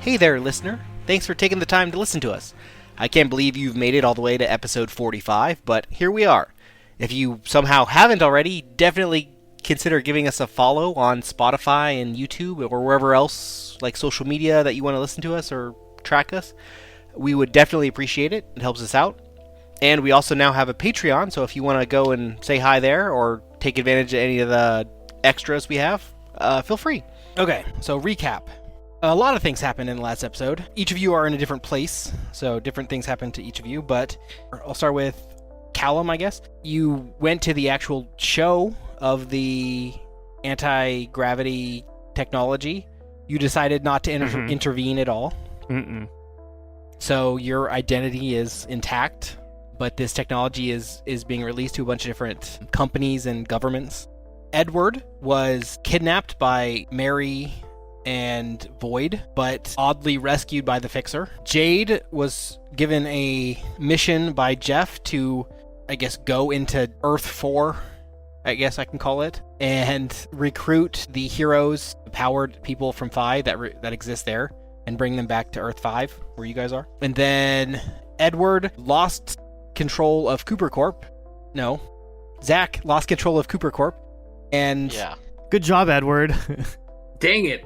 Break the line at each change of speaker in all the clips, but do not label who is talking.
Hey there, listener. Thanks for taking the time to listen to us. I can't believe you've made it all the way to episode 45, but here we are. If you somehow haven't already, definitely consider giving us a follow on Spotify and YouTube or wherever else, like social media, that you want to listen to us or track us. We would definitely appreciate it. It helps us out. And we also now have a Patreon, so if you want to go and say hi there or take advantage of any of the extras we have, feel free. Okay, so recap. A lot of things happened in the last episode. Each of you are in a different place, so different things happened to each of you, but I'll start with Callum, I guess. You went to the actual show of the anti-gravity technology. You decided not to intervene at all. So your identity is intact, but this technology is being released to a bunch of different companies and governments. Edward was kidnapped by Mary and Void, but oddly rescued by the Fixer. Jade was given a mission by Jeff to, I guess, go into Earth 4, I guess I can call it, and recruit the heroes, the powered people from Phi that exist there, and bring them back to Earth 5, where you guys are. And then Edward lost control of Cooper Corp. No. Zack lost control of Cooper Corp. And
yeah.
Good job, Edward.
Dang it.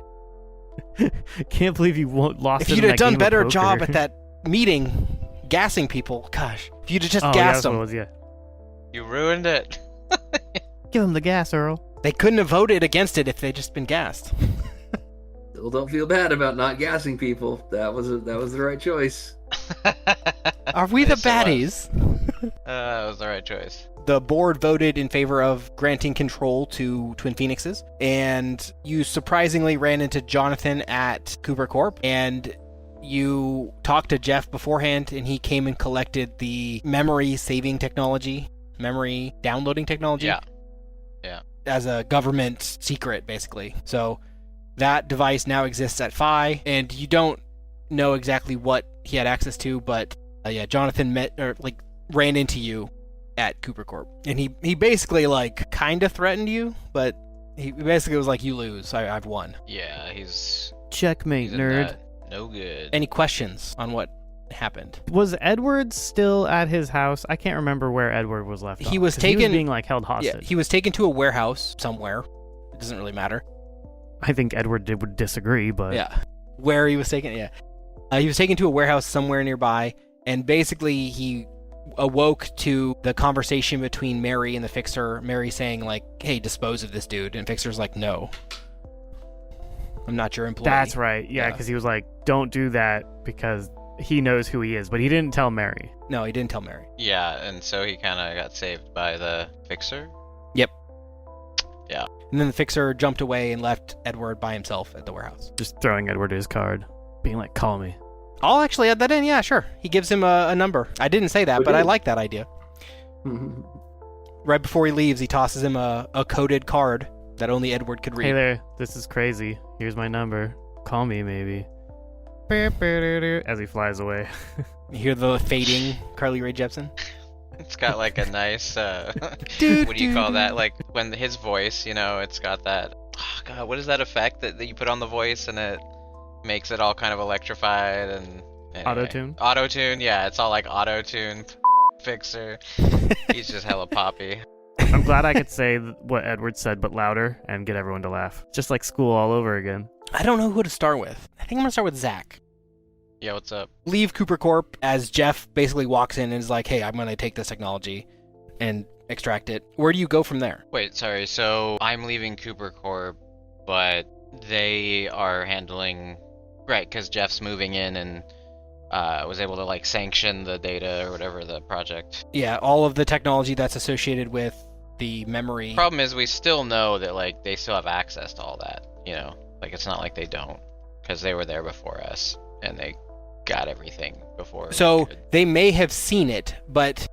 Can't believe you lost.
If you'd have done better job at that meeting, gassing people, gosh. If you'd have just gassed them.
You ruined it.
Give him the gas, Earl.
They couldn't have voted against it if they'd just been gassed.
Still don't feel bad about not gassing people. That was the right choice.
Are we the baddies?
That was the right choice.
The board voted in favor of granting control to Twin Phoenixes, and you surprisingly ran into Jonathan at Cooper Corp, and you talked to Jeff beforehand, and he came and collected the memory saving technology, memory downloading technology.
Yeah.
As a government secret, basically. So that device now exists at Phi, and you don't know exactly what he had access to, but Jonathan ran into you at Cooper Corp, and he basically kind of threatened you, but he basically was like, you lose, I've won.
Yeah, he's
checkmate, nerd.
No good.
Any questions on what happened?
Was Edward still at his house? I can't remember where Edward was left.
He was taken.
He was being held hostage.
Yeah, he was taken to a warehouse somewhere. It doesn't really matter.
I think Edward would disagree, but
yeah, where he was taken. Yeah, he was taken to a warehouse somewhere nearby, and basically he awoke to the conversation between Mary and the Fixer. Mary saying hey, dispose of this dude, and Fixer's like, no, I'm not your employee.
That's right. Yeah, because he was like, don't do that, because he knows who he is, but he didn't tell Mary.
No, he didn't tell Mary.
Yeah, and so he kind of got saved by the Fixer.
Yep.
Yeah.
And then the Fixer jumped away and left Edward by himself at the warehouse.
Just throwing Edward his card, being like, call me.
I'll actually add that in, yeah, sure. He gives him a number. I didn't say that, but I like that idea. Right before he leaves, he tosses him a coded card that only Edward could read.
Hey there, this is crazy. Here's my number. Call me, maybe. As he flies away.
You hear the fading Carly Rae Jepsen?
It's got a nice, what do you call that? When his voice, it's got that, oh god, what is that effect that you put on the voice and it makes it all kind of electrified and... Anyway.
Auto-tune?
Auto-tune, yeah, it's all auto-tune, Fixer. He's just hella poppy.
I'm glad I could say what Edward said, but louder, and get everyone to laugh. Just like school all over again.
I don't know who to start with. I think I'm going to start with Zack.
Yeah, what's up?
Leave Cooper Corp as Jeff basically walks in and is like, hey, I'm going to take this technology and extract it. Where do you go from there?
Wait, sorry, so I'm leaving Cooper Corp, but they are handling... Right, because Jeff's moving in and was able to sanction the data or whatever, the project.
Yeah, all of the technology that's associated with the memory.
Problem is we still know that they still have access to all that, it's not like they don't, because they were there before us and they got everything before.
So they may have seen it, but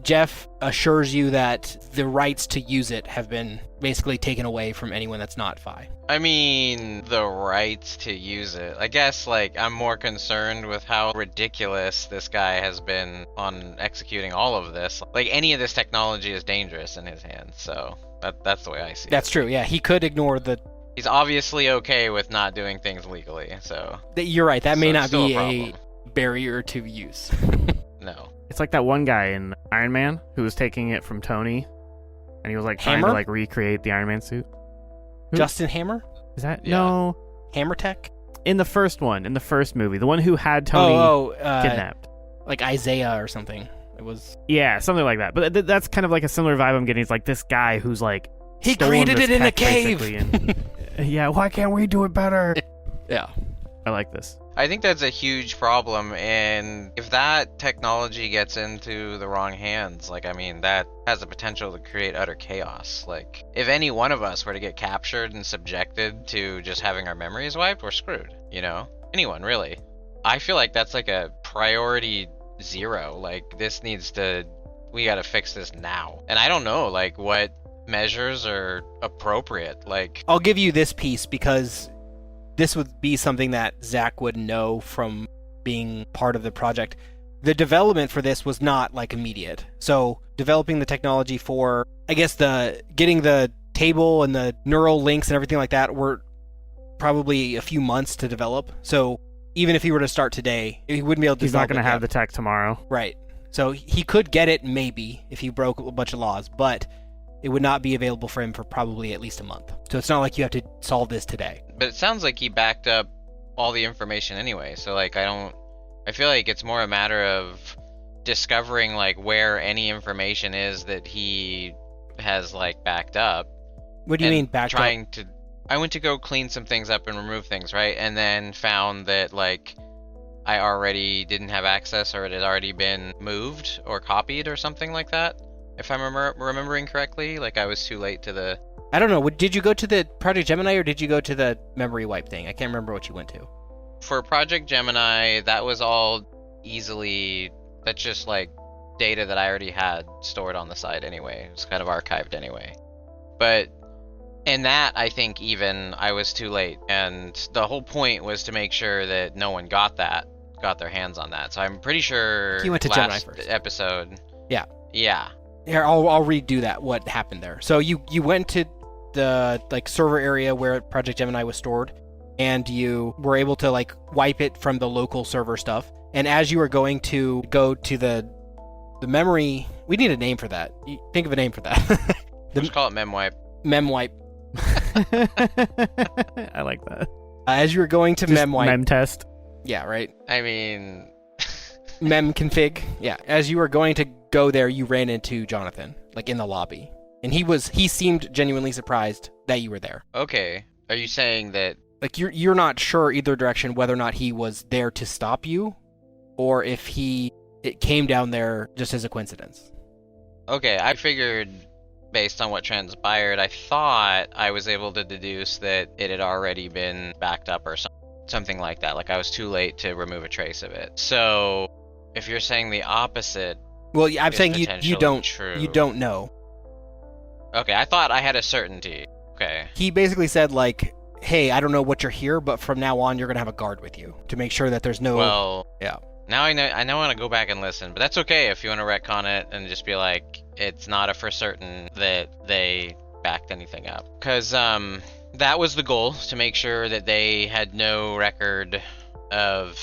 Jeff assures you that the rights to use it have been basically taken away from anyone that's not Phi.
I mean, the rights to use it. I guess, I'm more concerned with how ridiculous this guy has been on executing all of this. Any of this technology is dangerous in his hands, so that's the way I see it.
That's true, yeah. He could ignore the
He's obviously okay with not doing things legally, so
You're right. That may
so
not
it's still
be
a
a
problem.
barrier to use.
No.
It's like that one guy in Iron Man who was taking it from Tony, and he was like trying
Hammer?
to like recreate the Iron Man suit. Who?
Justin Hammer?
Is that
Yeah.
no?
Hammer Tech?
In the first movie, the one who had Tony kidnapped.
Like Isaiah or something. It was.
Yeah, something like that. But that's kind of like a similar vibe I'm getting. It's like this guy who's like
He
stolen
created
this
it in a
tech,
cave!
basically, and, yeah, why can't we do it better?
Yeah.
I like this.
I think that's a huge problem, and if that technology gets into the wrong hands, like, I mean, that has the potential to create utter chaos. Like, if any one of us were to get captured and subjected to just having our memories wiped, we're screwed, you know? Anyone, really. I feel like that's like a priority 0. Like, we gotta fix this now. And I don't know, like, what measures are appropriate. Like,
I'll give you this piece because this would be something that Zack would know from being part of the project. The development for this was not like immediate. So developing the technology for, I guess, getting the table and the neural links and everything like that were probably a few months to develop. So even if he were to start today, he wouldn't be able to.
He's not
going
going to have the tech tomorrow.
Right. So he could get it maybe if he broke a bunch of laws, but it would not be available for him for probably at least a month. So it's not like you have to solve this today.
but it sounds like he backed up all the information anyway. So, like, I feel like it's more a matter of discovering, like, where any information is that he has, like, backed up.
What do you
and
mean backed up?
I went to go clean some things up and remove things, right? And then found that, like, I already didn't have access, or it had already been moved or copied or something like that. If I'm remembering correctly, like, I was too late to the...
I don't know. Did you go to the Project Gemini or did you go to the memory wipe thing? I can't remember what you went to.
For Project Gemini, that was all easily... That's just, like, data that I already had stored on the side anyway. It was kind of archived anyway. But in that, I think even I was too late. And the whole point was to make sure that no one got their hands on that. So I'm pretty sure
You went to Gemini first.
Episode...
Yeah.
Yeah.
Here, I'll redo that. What happened there? So you went to the like server area where Project Gemini was stored, and you were able to like wipe it from the local server stuff. And as you were going to go to the memory, we need a name for that. Think of a name for that.
Let's call it memwipe.
Mem wipe.
I like that.
As you were going to
Just
mem wipe.
mem test.
Yeah, right.
I mean...
Mem config. Yeah. As you were going to go there, you ran into Jonathan, like in the lobby. And he seemed genuinely surprised that you were there.
Okay. Are you saying that...
Like you're not sure either direction whether or not he was there to stop you or if it came down there just as a coincidence.
Okay, I figured based on what transpired, I thought I was able to deduce that it had already been backed up or something like that. Like I was too late to remove a trace of it. So if you're saying the opposite,
Well, I'm
is
saying you
potentially true.
you don't know.
Okay, I thought I had a certainty. Okay.
He basically said like, "Hey, I don't know what you're here, but from now on you're going to have a guard with you to make sure that there's no."
Well,
yeah.
Now I want to go back and listen, but that's okay if you want to retcon it and just be like, it's not a for certain that they backed anything up. Because that was the goal, to make sure that they had no record of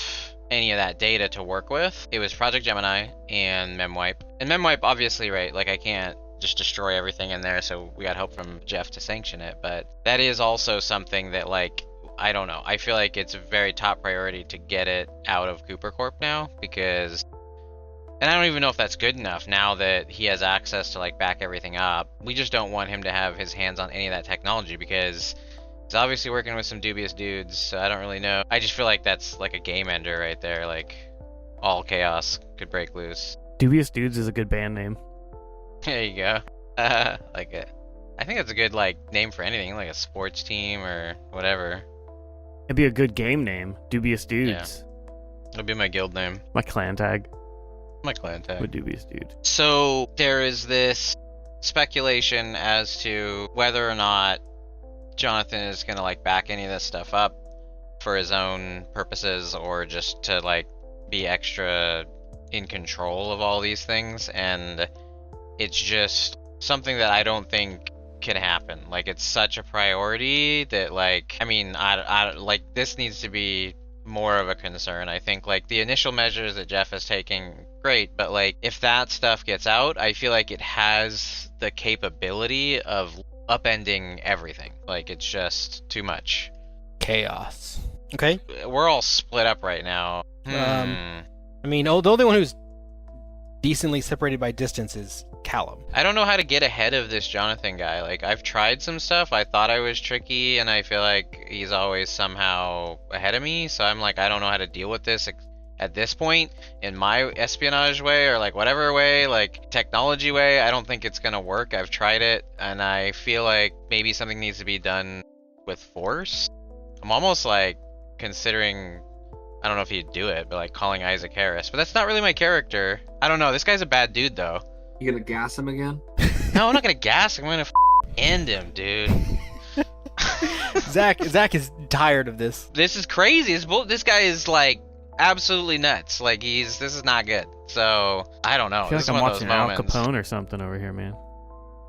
any of that data to work with. It was Project Gemini and memwipe. And memwipe, obviously, right, like I can't just destroy everything in there, so we got help from Jeff to sanction it. But that is also something that, like, I don't know. I feel like it's a very top priority to get it out of Cooper Corp now, because... And I don't even know if that's good enough now that he has access to, like, back everything up. We just don't want him to have his hands on any of that technology, because he's obviously working with some dubious dudes, so I don't really know. I just feel like that's, like, a game ender right there. Like, all chaos could break loose.
Dubious Dudes is a good band name.
There you go. Like it. I think that's a good, like, name for anything, like a sports team or whatever.
It'd be a good game name. Dubious Dudes.
It'll be my guild name.
My clan tag
My clan tag.
with Dubious Dude.
So there is this speculation as to whether or not Jonathan is going to, like, back any of this stuff up for his own purposes, or just to, like, be extra in control of all these things. And it's just something that I don't think can happen. Like, it's such a priority that, like, I mean, I like, this needs to be more of a concern. I think, like, the initial measures that Jeff is taking, great, but, like, if that stuff gets out, I feel like it has the capability of upending everything. Like, it's just too much.
Chaos. Okay.
We're all split up right now.
I mean, the only one who's decently separated by distance is Callum.
I don't know how to get ahead of this Jonathan guy. Like, I've tried some stuff. I thought I was tricky, and I feel like he's always somehow ahead of me. So I'm like, I don't know how to deal with this at this point in my espionage way, or like whatever way, like technology way. I don't think it's gonna work. I've tried it, and I feel like maybe something needs to be done with force. I'm almost like considering, I don't know if he'd do it, but like calling Isaac Harris. But that's not really my character. I don't know. This guy's a bad dude, though.
You gonna gas him again?
No, I'm not gonna gas. I'm gonna end him, dude.
Zach is tired of this.
This is crazy. This guy is like absolutely nuts. Like, this is not good. So I don't know.
I feel
This
like
is
I'm
one of those
watching Al
moments.
Capone or something over here, man.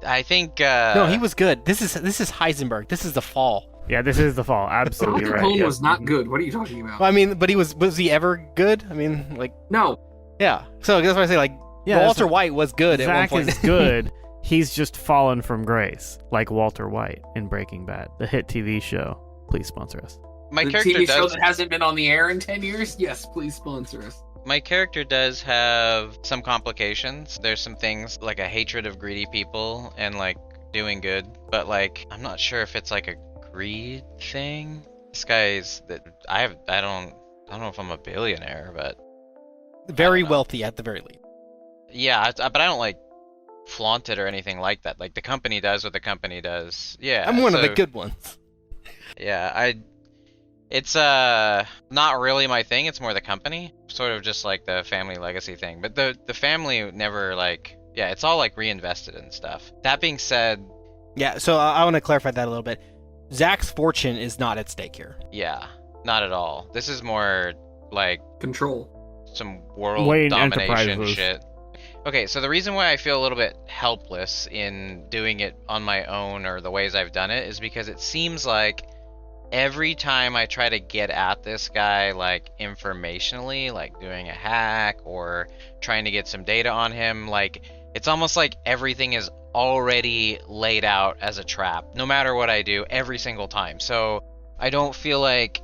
I think.
No, he was good. This is Heisenberg. This is the fall.
Yeah, this is the fall. Absolutely
Al
right.
Capone
Yep.
was not good. What are you talking about?
Well, I mean, but was he ever good? I mean, like,
No.
yeah. So that's why I say, like,
Yeah,
Walter
that's
White was good at one
Zack
point.
is good. He's just fallen from grace, like Walter White in Breaking Bad, the hit TV show. Please sponsor us.
my
The
character
TV show
does.
that hasn't been on the air in 10 years? Yes, please sponsor us.
My character does have some complications. There's some things like a hatred of greedy people and like doing good, but like I'm not sure if it's like a greed thing. This guy's that I don't know if I'm a billionaire, but
Very
I don't know.
wealthy at the very least.
yeah, but I don't like flaunt it or anything like that. Like, the company does what the company does. Yeah,
I'm one of the
so-
good ones.
Yeah, it's not really my thing. It's more the company, sort of just like the family legacy thing. But the family never like, yeah, it's all like reinvested and stuff. That being said,
Yeah, so I want to clarify that a little bit. Zach's fortune is not at stake here.
yeah, not at all. This is more like
Control.
some world
Wayne
domination
Enterprises.
shit. Okay, so the reason why I feel a little bit helpless in doing it on my own or the ways I've done it is because it seems like every time I try to get at this guy, like informationally, like doing a hack or trying to get some data on him, like it's almost like everything is already laid out as a trap, no matter what I do, every single time. So I don't feel like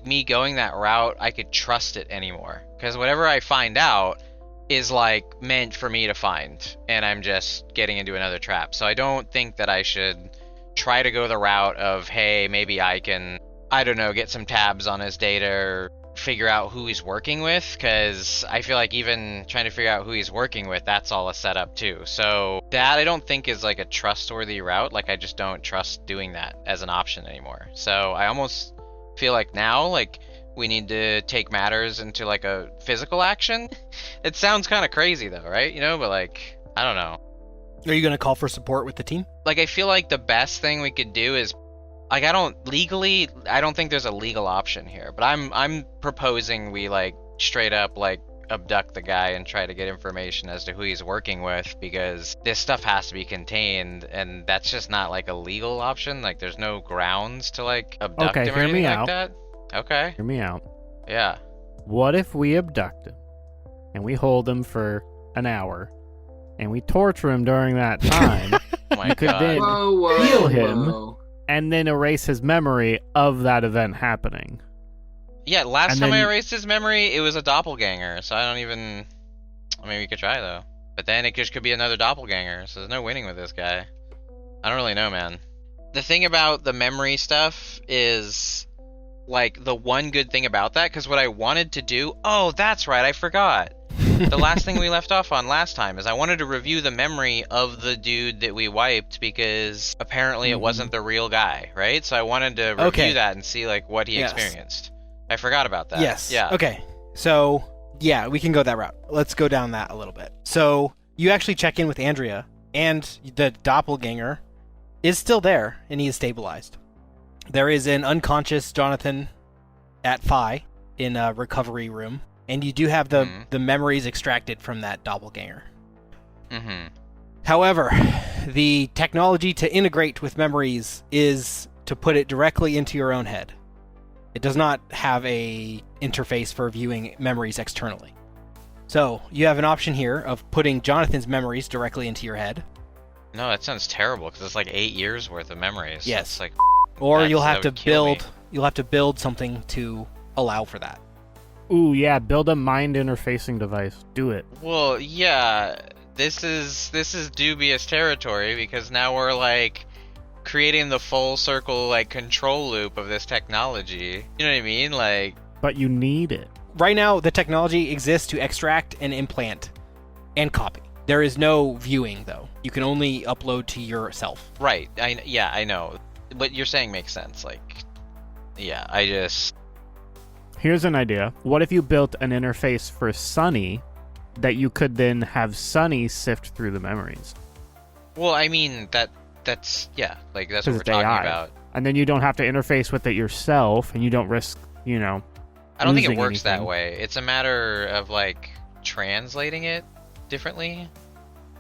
me going that route, I could trust it anymore. Because whatever I find out is like meant for me to find, and I'm just getting into another trap. So I don't think that I should try to go the route of, hey, maybe I can, I don't know, get some tabs on his data or figure out who he's working with, because I feel like even trying to figure out who he's working with, that's all a setup too. So that I don't think is like a trustworthy route. Like, I just don't trust doing that as an option anymore. So I almost feel like now, like, we need to take matters into like a physical action. It sounds kind of crazy though, right? You know, but like, I don't know.
Are you going to call for support with the team?
Like, I feel like the best thing we could do is, like, I don't think there's a legal option here, but I'm proposing we like straight up like abduct the guy and try to get information as to who he's working with, because this stuff has to be contained, and that's just not like a legal option. Like, there's no grounds to like abduct
Okay,
him or
hear me
anything like
out.
that. Okay.
Hear me out.
Yeah.
What if we abduct him and we hold him for an hour and we torture him during that time
Oh my
You could
god.
then-
Whoa,
heal him.
whoa.
and then erase his memory of that event happening?
Yeah, last
And
time I
then-
erased his memory, it was a doppelganger, so I don't even... I mean, we could try, though. But then it just could be another doppelganger, so there's no winning with this guy. I don't really know, man. The thing about the memory stuff is, like, the one good thing about that, because what I wanted to do... Oh, that's right, I forgot. The last thing we left off on last time is I wanted to review the memory of the dude that we wiped, because apparently it wasn't the real guy, right? So I wanted to review
Okay.
that and see, like, what he
Yes.
experienced. I forgot about that.
Yes.
Yeah.
Okay. So, yeah, we can go that route. Let's go down that a little bit. So, you actually check in with Andrea, and the doppelganger is still there, and he is stabilized. There is an unconscious Jonathan at Phi in a recovery room, and you do have the memories extracted from that doppelganger.
Mm-hmm.
However, the technology to integrate with memories is to put it directly into your own head. It does not have a interface for viewing memories externally. So, you have an option here of putting Jonathan's memories directly into your head.
No, that sounds terrible because it's like 8 years worth of memories.
Yes.
It's like,
Or
that
you'll have to
would kill me.
build something to allow for that.
Ooh, yeah, build a mind interfacing device. Do it.
well, yeah, this is dubious territory because now we're like creating the full circle like control loop of this technology. You know what I mean? Like,
But you need it.
Right now, the technology exists to extract and implant and copy. There is no viewing, though. You can only upload to yourself.
right? I know. What you're saying makes sense. Like, yeah, I just
Here's an idea. What if you built an interface for Sunny that you could then have Sunny sift through the memories?
well, I mean that's yeah, like that's what
'Cause
we're
it's
talking
AI.
about.
And then you don't have to interface with it yourself, and you don't risk,
I don't think it
losing
works that
anything.
way. It's a matter of like translating it differently.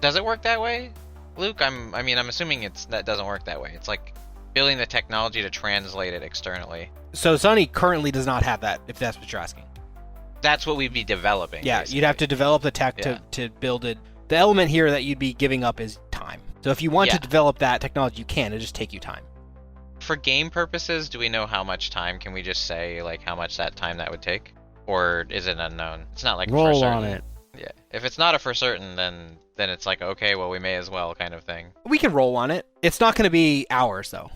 Does it work that way, Luke? I'm assuming that doesn't work that way. It's like building the technology to translate it externally.
So Sunny currently does not have that, if that's what you're asking.
That's what we'd be developing.
Yeah,
basically.
you'd have to develop the tech
Yeah.
to build it. The element here that you'd be giving up is time. So if you want
Yeah.
to develop that technology, you can. It'll just take you time.
For game purposes, do we know how much time? Can we just say like how much that time that would take, or is it unknown? It's not like for
roll
certain.
on it.
Yeah, if it's not a for certain, then it's like okay, well we may as well kind of thing.
We can roll on it. It's not going to be hours, though.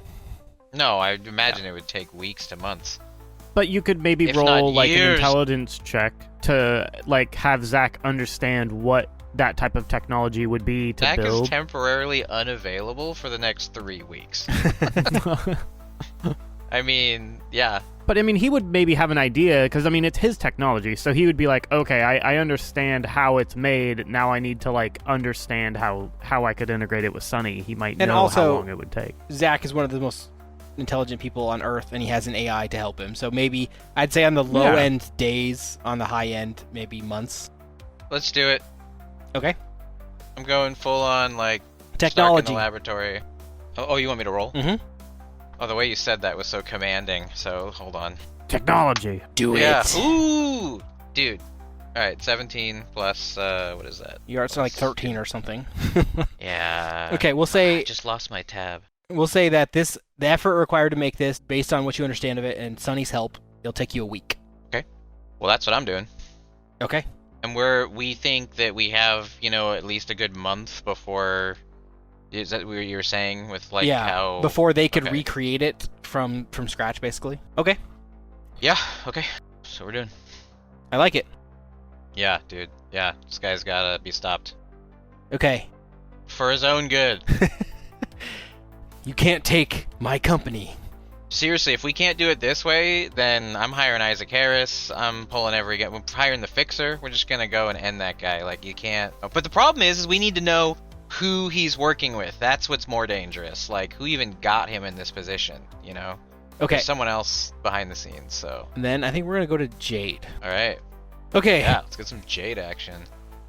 No, I imagine it would take weeks to months.
But you could maybe
If
roll
not
like an
years.
intelligence check to like have Zack understand what that type of technology would be to
Zack is
build.
temporarily unavailable for the next 3 weeks. I mean, yeah,
But I mean, he would maybe have an idea because I mean, it's his technology, so he would be like, okay, I understand how it's made. Now I need to like understand how I could integrate it with Sunny. He might
And
know
also-
how long it would take.
Zack is one of the most intelligent people on Earth, and he has an AI to help him. So maybe, I'd say on the low
Yeah.
end, days. On the high end, maybe months.
let's do it.
Okay.
I'm going full on like Stark in
Technology.
the laboratory. Oh, you want me to roll?
Mm-hmm.
Oh, the way you said that was so commanding. So hold on.
Technology.
Do
Yeah.
it.
Ooh, dude. All right, 17 plus what is that?
You're at like 13 or something.
Yeah.
Okay, we'll
I
say
just lost my tab.
that the effort required to make this, based on what you understand of it and Sunny's help, it'll take you a week.
Well, that's what I'm doing.
Okay.
And we think that we have, at least a good month before. Is that what you were saying with like
yeah.
how?
Before they could
okay.
recreate it from scratch, basically. Okay.
Yeah. Okay. So we're doing.
I like it.
Yeah, dude. Yeah, this guy's gotta be stopped
Okay.
for his own good.
You can't take my company.
Seriously, if we can't do it this way, then I'm hiring Isaac Harris. I'm pulling we're hiring the fixer. We're just gonna go and end that guy. Like, you can't. But the problem is we need to know who he's working with. That's what's more dangerous. Like, who even got him in this position,
Okay.
There's someone else behind the scenes, so.
And then I think we're going to go to Jade.
Alright.
Okay.
Yeah, let's get some Jade action.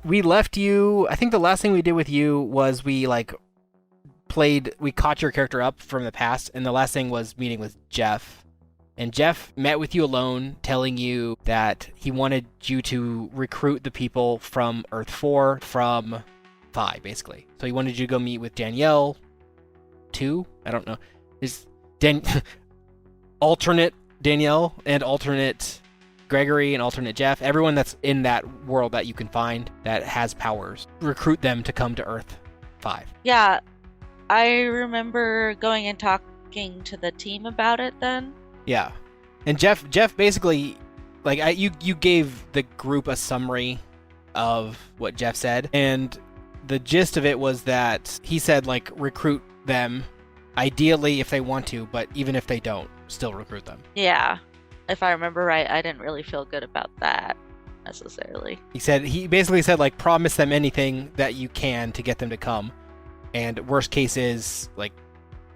We left you. I think the last thing we did with you was we caught your character up from the past, and the last thing was meeting with Jeff. And Jeff met with you alone, telling you that he wanted you to recruit the people from Earth 4 from 5, basically. So he wanted you to go meet with Danielle 2? I don't know. Is alternate Danielle and alternate Gregory and alternate Jeff, everyone that's in that world that you can find that has powers, recruit them to come to Earth 5.
Yeah, I remember going and talking to the team about it then.
Yeah. And Jeff basically, like, you gave the group a summary of what Jeff said, and the gist of it was that he said, like, recruit them, ideally if they want to, but even if they don't, still recruit them.
Yeah, if I remember right, I didn't really feel good about that necessarily.
He basically said, like, promise them anything that you can to get them to come, and worst case is, like,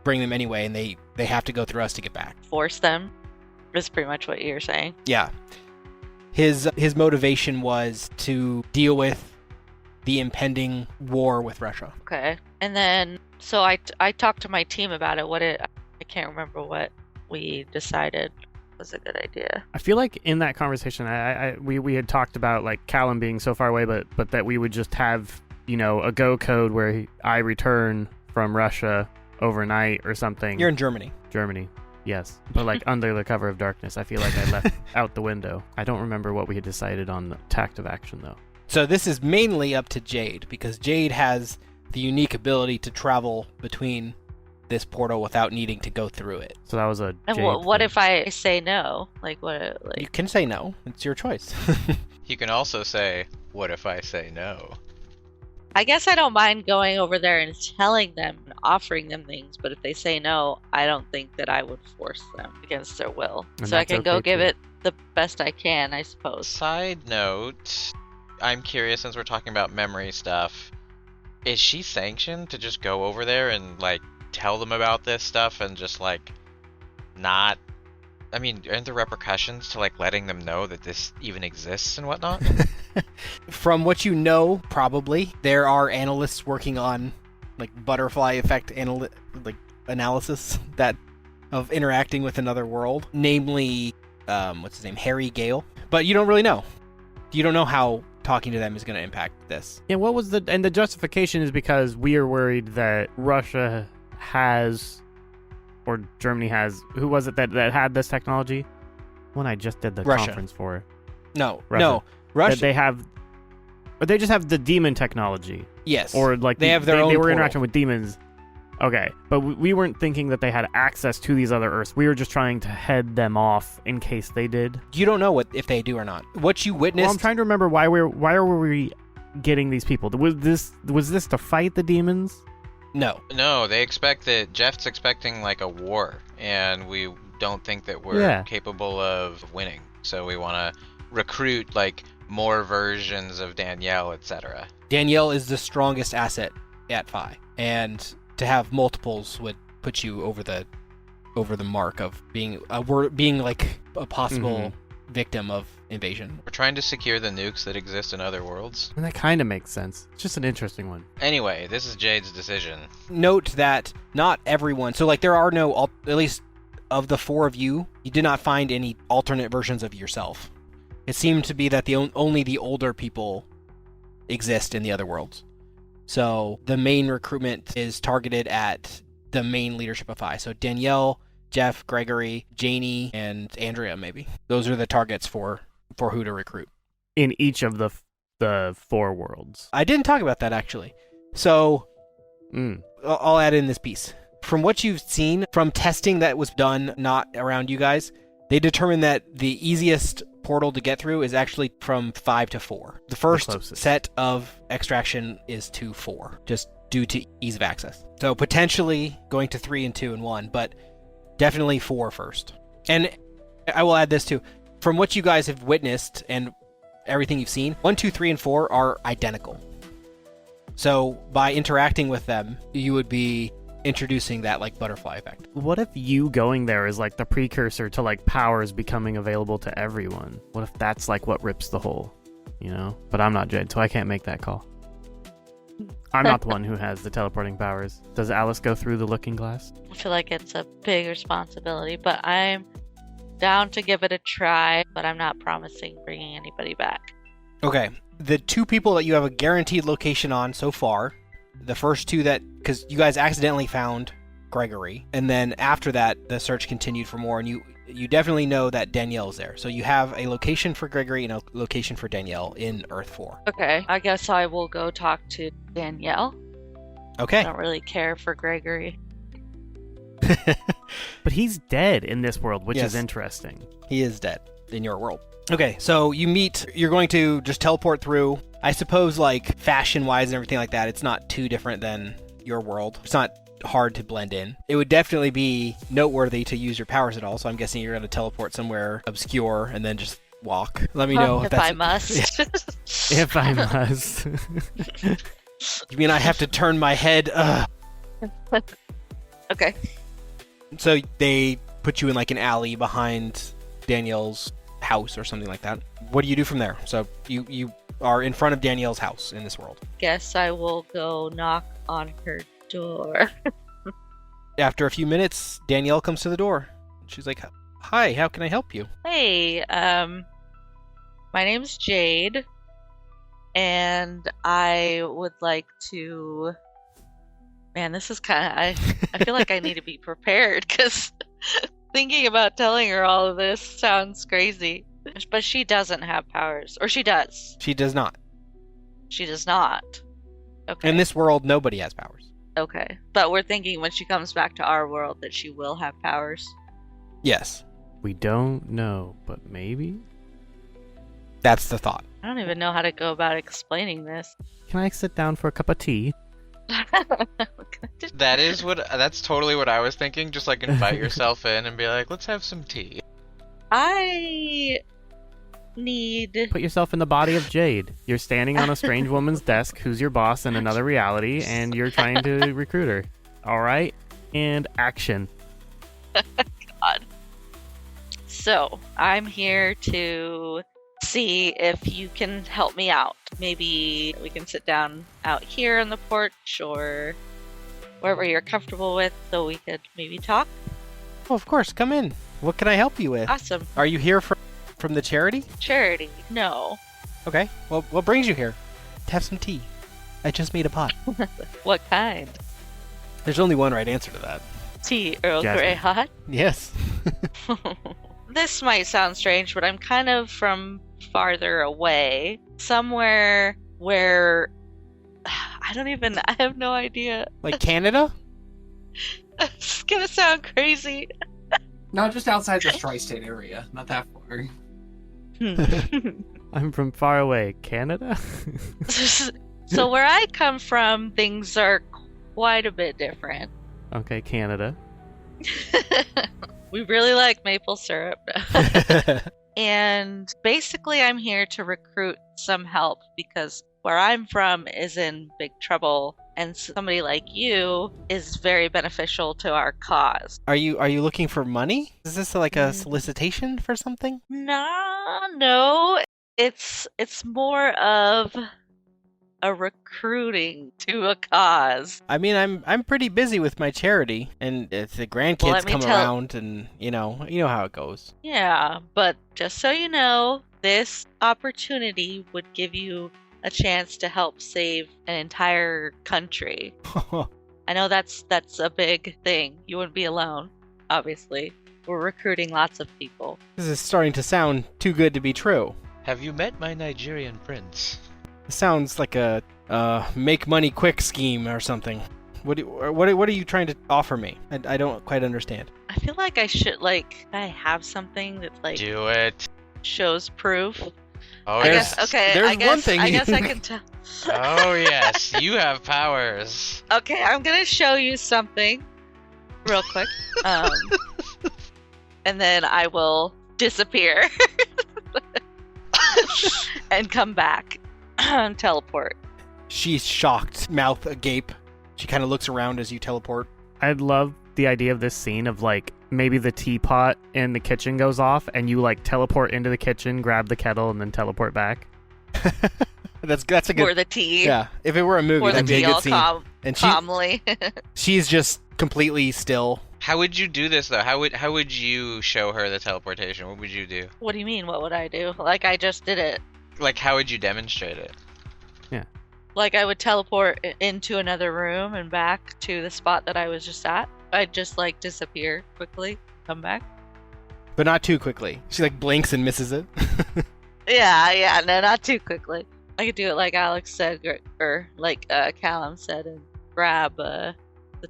bring them anyway, and they have to go through us to get back.
Force them is pretty much what you're saying.
Yeah. His motivation was to deal with the impending war with Russia.
Okay. And then, so I talked to my team about it. I can't remember what we decided was a good idea.
I feel like in that conversation, we had talked about like Callum being so far away, but that we would just have, a go code where I return from Russia overnight or something.
You're in Germany.
Germany, yes. But like under the cover of darkness, I feel like I left out the window. I don't remember what we had decided on the tact of action though.
So this is mainly up to Jade, because Jade has the unique ability to travel between this portal without needing to go through it.
So that was a
And
Jade
what
thing.
if I say no? Like what?
You
Like
can say no. It's your choice.
You can also say, what if I say no?
I guess I don't mind going over there and telling them and offering them things, but if they say no, I don't think that I would force them against their will.
And
So I
that's
can go
okay,
give
too.
it the best I can, I suppose.
Side note, I'm curious, since we're talking about memory stuff, is she sanctioned to just go over there and like tell them about this stuff and just like not, I mean, aren't there repercussions to like letting them know that this even exists and whatnot?
From what you know, probably there are analysts working on like butterfly effect analysis that of interacting with another world, namely what's his name, Harry Gale. But you don't really know. You don't know how talking to them is going to impact this.
Yeah, what was the justification is because we are worried that Russia has, or Germany has, who was it that had this technology? When I just did the
Russia.
conference for.
No,
Russia.
no, Russia.
That they have, or they just have the demon technology,
yes,
or like
they have their own
They were
portal.
interacting with demons. Okay, but we weren't thinking that they had access to these other Earths. We were just trying to head them off in case they did.
You don't know if they do or not. What you witnessed.
Well, I'm trying to remember why were we getting these people? Was this to fight the demons?
No.
No, they expect that Jeff's expecting like a war, and we don't think that we're capable of winning. So we want to recruit like more versions of Danielle, etc.
Danielle is the strongest asset at Phi, and to have multiples would put you over the mark of being like a possible victim of invasion.
We're trying to secure the nukes that exist in other worlds.
And that kind of makes sense. It's just an interesting one.
Anyway, this is Jade's decision.
Note that not everyone. So like there are no, at least of the four of you, you did not find any alternate versions of yourself. It seemed to be that only the older people exist in the other worlds. So the main recruitment is targeted at the main leadership of Phi. So Danielle, Jeff, Gregory, Janie, and Andrea, maybe. Those are the targets for who to recruit.
In each of the four worlds.
I didn't talk about that, actually. So I'll add in this piece. From what you've seen, from testing that was done not around you guys, they determined that the easiest portal to get through is actually from 5 to 4. The first
closest.
set of extraction is to 4, just due to ease of access. So potentially going to 3 and 2 and 1, but definitely 4 first. And I will add this too. From what you guys have witnessed and everything you've seen, 1, 2, 3, and 4 are identical. So by interacting with them, you would be introducing that like butterfly effect.
What if you going there is like the precursor to like powers becoming available to everyone? What if that's like what rips the hole, But I'm not Jade, so I can't make that call. I'm not the one who has the teleporting powers. Does Alice go through the looking glass?
I feel like it's a big responsibility, but I'm down to give it a try, but I'm not promising bringing anybody back.
Okay. The 2 people that you have a guaranteed location on so far, the first 2 because you guys accidentally found Gregory, and then after that, the search continued for more, and you definitely know that Danielle's there. So you have a location for Gregory and a location for Danielle in Earth 4.
Okay, I guess I will go talk to Danielle.
Okay.
I don't really care for Gregory.
But he's dead in this world, which
Yes.
is interesting.
He is dead in your world. Okay, so you're going to just teleport through. I suppose, like, fashion-wise and everything like that, it's not too different than your world. It's not hard to blend in. It would definitely be noteworthy to use your powers at all, so I'm guessing you're going to teleport somewhere obscure and then just walk. Let me know
if
that's...
I must.
If I must.
You mean I have to turn my head?
Okay.
So they put you in, like, an alley behind Danielle's house or something like that. What do you do from there? So you are in front of Danielle's house in this world.
Guess I will go knock on her door.
After a few minutes, Danielle comes to the door. She's like, "Hi, how can I help you?"
Hey, my name's Jade, and I would like to... Man, this is kind of... I feel like I need to be prepared, because thinking about telling her all of this sounds crazy. But she doesn't have powers. Or she does.
She does not.
She does not. Okay.
In this world, nobody has powers.
Okay. But we're thinking when she comes back to our world that she will have powers.
Yes.
We don't know, but maybe?
That's the thought.
I don't even know how to go about explaining this.
Can I sit down for a cup of tea?
That's totally what I was thinking. Just like invite yourself in and be like, let's have some tea.
I need...
Put yourself in the body of Jade. You're standing on a strange woman's desk who's your boss in another reality, and you're trying to recruit her. All right? And action.
God. So, I'm here to see if you can help me out. Maybe we can sit down out here on the porch or wherever you're comfortable with so we could maybe talk.
Oh, of course, come in. What can I help you with?
Awesome.
Are you here from the charity?
Charity? No.
Okay. Well, what brings you here? To have some tea. I just made a pot.
What kind?
There's only one right answer to that.
Tea, Earl
Jasmine.
Grey hot?
Yes.
This might sound strange, but I'm kind of from farther away. Somewhere where... I have no idea.
Like Canada?
It's gonna sound crazy.
Not just outside the tri-state area. Not that far.
I'm from far away. Canada?
So where I come from, things are quite a bit different.
Okay, Canada.
We really like maple syrup. And basically I'm here to recruit some help because where I'm from is in big trouble, and somebody like you is very beneficial to our cause.
Are you looking for money? Is this like a solicitation for something?
No. It's more of a recruiting to a cause.
I mean, I'm pretty busy with my charity, and if the grandkids
let me
come
tell-
around, and you know how it goes.
Yeah, but just so you know, this opportunity would give you a chance to help save an entire country. I know that's a big thing. You wouldn't be alone, obviously. We're recruiting lots of people.
This is starting to sound too good to be true.
Have you met my Nigerian prince?
It sounds like a make money quick scheme or something. What are you trying to offer me? I don't quite understand.
I feel like I have something that like
Do it.
shows proof.
Oh,
I
yes.
guess okay.
there's
I guess,
one thing
I
you
guess I
can-
can tell.
Oh, yes. You have powers.
Okay, I'm gonna show you something real quick. And then I will disappear and come back and teleport.
She's shocked, mouth agape. She kind of looks around as you teleport.
I'd love the idea of this scene of like maybe the teapot in the kitchen goes off and you like teleport into the kitchen, grab the kettle, and then teleport back.
That's a good.
Pour the tea.
Yeah, if it were a movie,
Pour the
that'd be a
tea
good
all
scene. And
calmly.
she's just completely still.
How would you do this, though? How would you show her the teleportation? What would you do?
What do you mean? What would I do? Like I just did it.
Like, how would you demonstrate it?
Like I would teleport into another room and back to the spot that I was just at. I'd just like disappear quickly, come back.
But not too quickly. She like blinks and misses it.
Yeah, no, not too quickly. I could do it like Alex said, or like Callum said, and grab the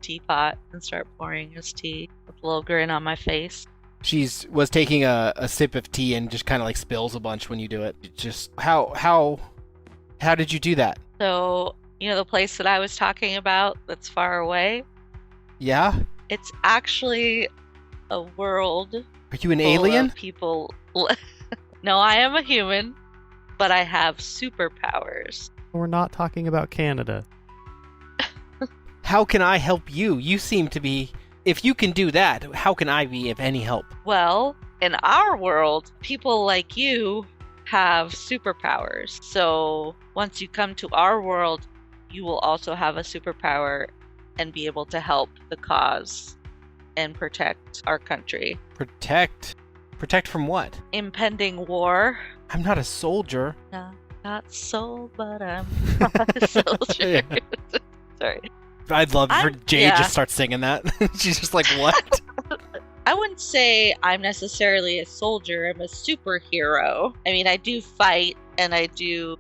teapot and start pouring his tea with a little grin on my face.
Was taking a sip of tea and just kind of like spills a bunch when you do it. Just how did you do that?
So, the place that I was talking about that's far away,
Yeah?
it's actually a world
Are you an
full
alien?
of people. No, I am a human, but I have superpowers.
We're not talking about Canada.
How can I help you? You seem to be... If you can do that, how can I be of any help?
Well, in our world, people like you have superpowers. So once you come to our world, you will also have a superpower and be able to help the cause and protect our country.
Protect? Protect from what?
Impending war.
I'm not a soldier.
No, not soul, but I'm not a soldier. Sorry.
I'd love for Jade
yeah.
just start singing that. She's just like, what?
I wouldn't say I'm necessarily a soldier. I'm a superhero. I mean, I do fight and I do,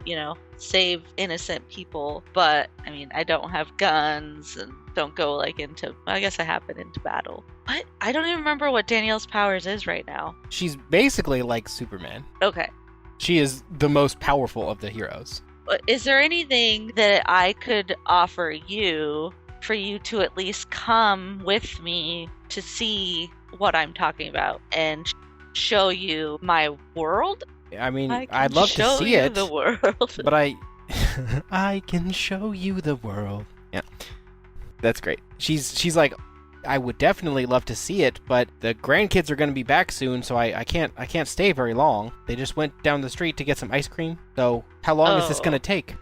save innocent people, but I mean, I don't have guns and don't go I guess I have been into battle. But I don't even remember what Danielle's powers is right now.
She's basically like Superman.
Okay.
She is the most powerful of the heroes.
Is there anything that I could offer you for you to at least come with me to see what I'm talking about and show you my world?
I mean, I'd love to see it.
The world.
But I can show you the world. Yeah. That's great. She's like, I would definitely love to see it, but the grandkids are going to be back soon, so I can't stay very long. They just went down the street to get some ice cream. So how long is this going to take?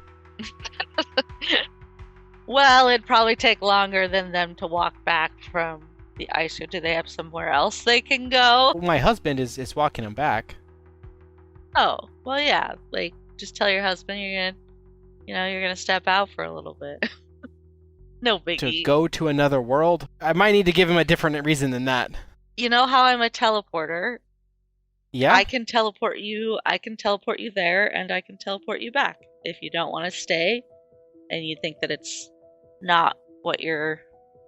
Well, it'd probably take longer than them to walk back from the ice cream. Do they have somewhere else they can go?
Well, my husband is walking them back.
Oh, well, yeah. Just tell your husband you're gonna step out for a little bit. No biggie.
To go to another world? I might need to give him a different reason than that.
You know how I'm a teleporter?
Yeah?
I can teleport you there, and I can teleport you back. If you don't want to stay, and you think that it's not what you're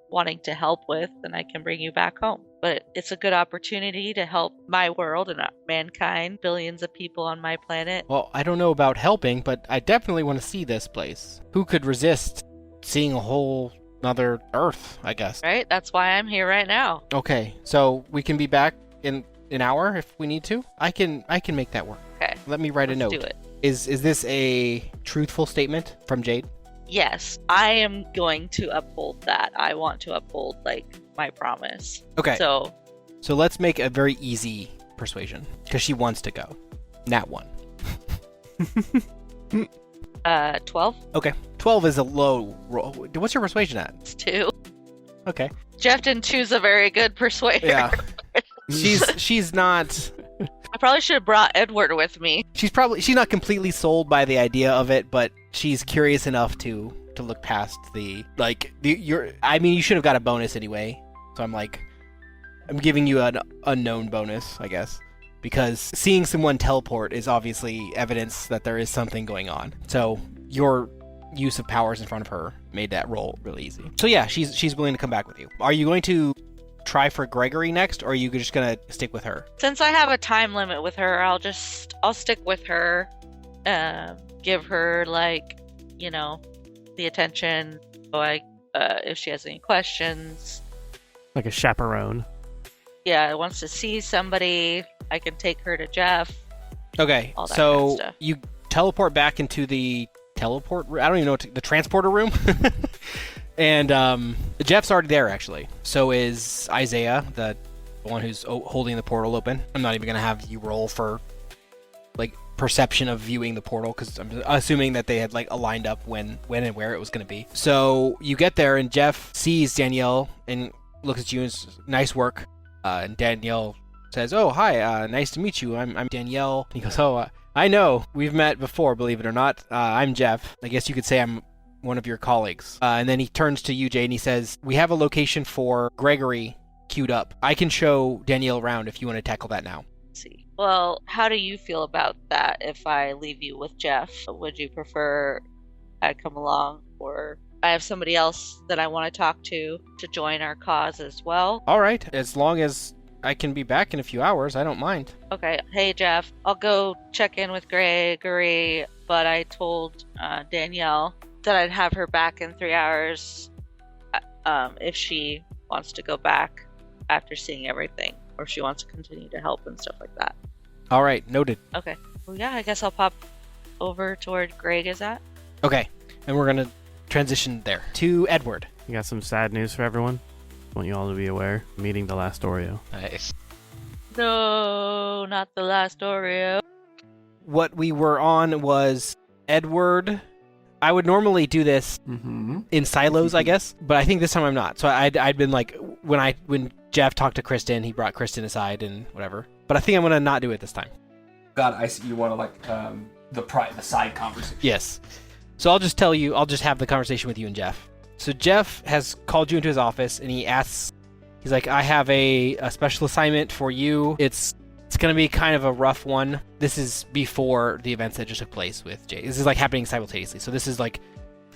wanting to help with, then I can bring you back home. But it's a good opportunity to help my world and mankind, billions of people on my planet.
Well, I don't know about helping, but I definitely want to see this place. Who could resist seeing a whole another Earth, I guess?
Right? That's why I'm here right now.
Okay, so we can be back in an hour if we need to? I can make that work.
Okay.
Let me write a note.
Let's do it.
Is this a truthful statement from Jade?
Yes, I am going to uphold that. I want to uphold, my promise.
Okay.
So
let's make a very easy persuasion, because she wants to go. Nat 1.
12?
Okay. 12 is a low roll. What's your persuasion at?
It's 2.
Okay.
Jeff didn't choose a very good persuader.
Yeah. She's not...
I probably should have brought Edward with me.
She's not completely sold by the idea of it, but she's curious enough to look past you should have got a bonus anyway. So I'm giving you an unknown bonus, I guess, because seeing someone teleport is obviously evidence that there is something going on. So your use of powers in front of her made that roll really easy. So yeah, she's willing to come back with you. Are you going to try for Gregory next, or are you just gonna stick with her?
Since I have a time limit with her, I'll stick with her, give her the attention. If she has any questions,
Like a chaperone.
yeah, wants to see somebody, I can take her to Jeff.
Okay,
All that
so
kind of stuff.
you teleport back into the teleport. I don't even know the transporter room. And Jeff's already there, actually. So is Isaiah, the one who's holding the portal open. I'm not even going to have you roll for, perception of viewing the portal, because I'm assuming that they had, aligned up when and where it was going to be. So you get there, and Jeff sees Danielle and looks at you and says, nice work. And Danielle says, oh, hi, nice to meet you. I'm Danielle. And he goes, oh, I know. We've met before, believe it or not. I'm Jeff. I guess you could say I'm one of your colleagues. And then he turns to you, Jade, and he says, we have a location for Gregory queued up. I can show Danielle around if you want to tackle that now.
Let's see. Well, how do you feel about that if I leave you with Jeff? Would you prefer I come along, or I have somebody else that I want to talk to join our cause as well?
All right. As long as I can be back in a few hours, I don't mind.
Okay. Hey, Jeff, I'll go check in with Gregory, but I told Danielle that I'd have her back in 3 hours if she wants to go back after seeing everything, or if she wants to continue to help and stuff like that.
All right. Noted.
Okay. Well, yeah, I guess I'll pop over to where Greg is at.
Okay. And we're going to transition there to Edward.
You got some sad news for everyone? Want you all to be aware. Meeting the last Oreo.
Nice.
No, not the last Oreo.
what we were on was Edward. I would normally do this in silos, I guess, but I think this time I'm not. So I'd been like, when Jeff talked to Kristen, he brought Kristen aside and whatever. But I think I'm gonna not do it this time.
God, I see. You want to like the side conversation.
Yes. So I'll just have the conversation with you and Jeff. So Jeff has called you into his office and he's like, I have a special assignment for you. It's going to be kind of a rough one. This is before the events that just took place with Jade. This is like happening simultaneously. So this is like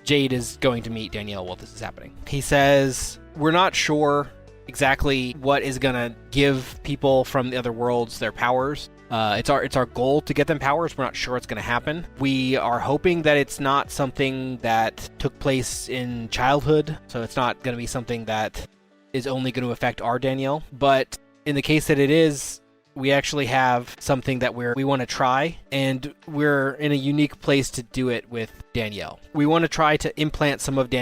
Jade is going to meet Danielle while this is happening. He says, we're not sure exactly what is going to give people from the other worlds their powers. It's our goal to get them powers. We're not sure what's going to happen. We are hoping that it's not something that took place in childhood. So it's not going to be something that is only going to affect our Danielle. But in the case that it is, we actually have something that we want to try, and we're in a unique place to do it with Danielle. We want to try to implant some of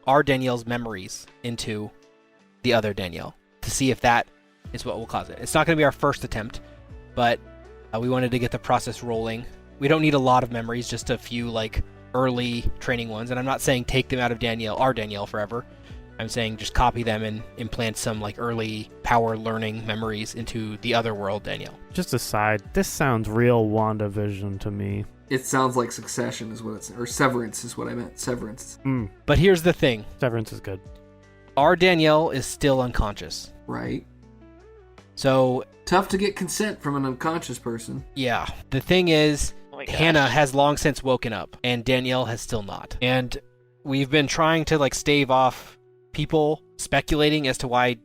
our Danielle's memories into the other Danielle to see if that is what will cause it. It's not going to be our first attempt, but we wanted to get the process rolling. We don't need a lot of memories, just a few like early training ones. And I'm not saying take them out of our Danielle forever. I'm saying just copy them and implant some like early power learning memories into the other world Danielle.
Just aside, this sounds real WandaVision to me.
It sounds like Succession is what or Severance is what I meant. Severance.
But here's the thing.
Severance is good.
Our Danielle is still unconscious.
Right.
So
tough to get consent from an unconscious person.
Yeah. The thing is,
Oh my gosh.
Hannah has long since woken up, and Danielle has still not. And we've been trying to like stave off people speculating as to why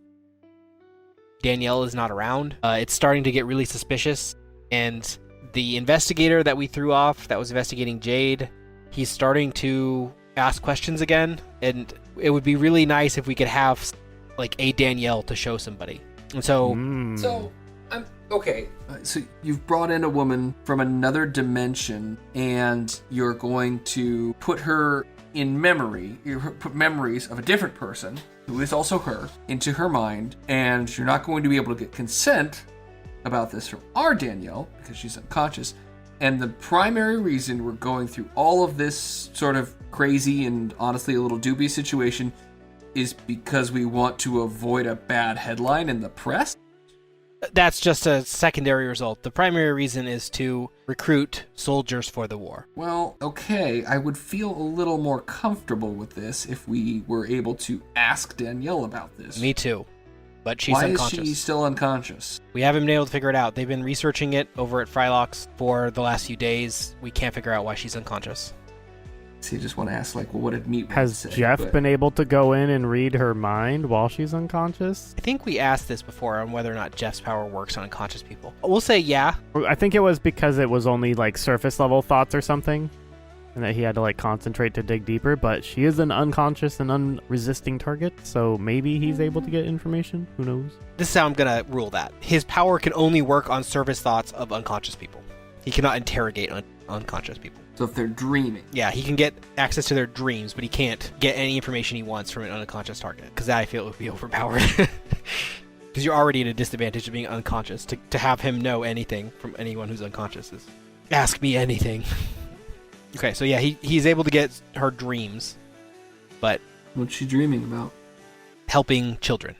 Danielle is not around. It's starting to get really suspicious, and the investigator that we threw off that was investigating Jade, he's starting to ask questions again, and it would be really nice if we could have like a Danielle to show somebody. And so
I'm okay. So you've brought in a woman from another dimension, and you're going to put her in memory. You put memories of a different person who is also her into her mind, and you're not going to be able to get consent about this from our Danielle because she's unconscious. And the primary reason we're going through all of this sort of crazy and honestly a little dubious situation is because we want to avoid a bad headline in the press.
that's just a secondary result. The primary reason is to recruit soldiers for the war.
Well, okay, I would feel a little more comfortable with this if we were able to ask Danielle about this.
Me too. But she's
Why
unconscious.
is she still unconscious?
We haven't been able to figure it out. They've been researching it over at Frylock's for the last few days. We can't figure out why she's unconscious.
So you just want to ask, like, well, what did Meat
Has
say?
Jeff
But-
been able to go in and read her mind while she's unconscious?
I think we asked this before on whether or not Jeff's power works on unconscious people. We'll say yeah.
I think it was because it was only like surface level thoughts or something, and that he had to like concentrate to dig deeper, but she is an unconscious and unresisting target, so maybe he's able to get information. Who knows?
This is how I'm going to rule that. His power can only work on surface thoughts of unconscious people. He cannot interrogate unconscious people.
So if they're dreaming.
Yeah, he can get access to their dreams, but he can't get any information he wants from an unconscious target, because I feel it would be overpowered. Because you're already at a disadvantage of being unconscious. To have him know anything from anyone who's unconscious is ask me anything. Okay, so yeah, he's able to get her dreams, but
What's she dreaming about?
helping children.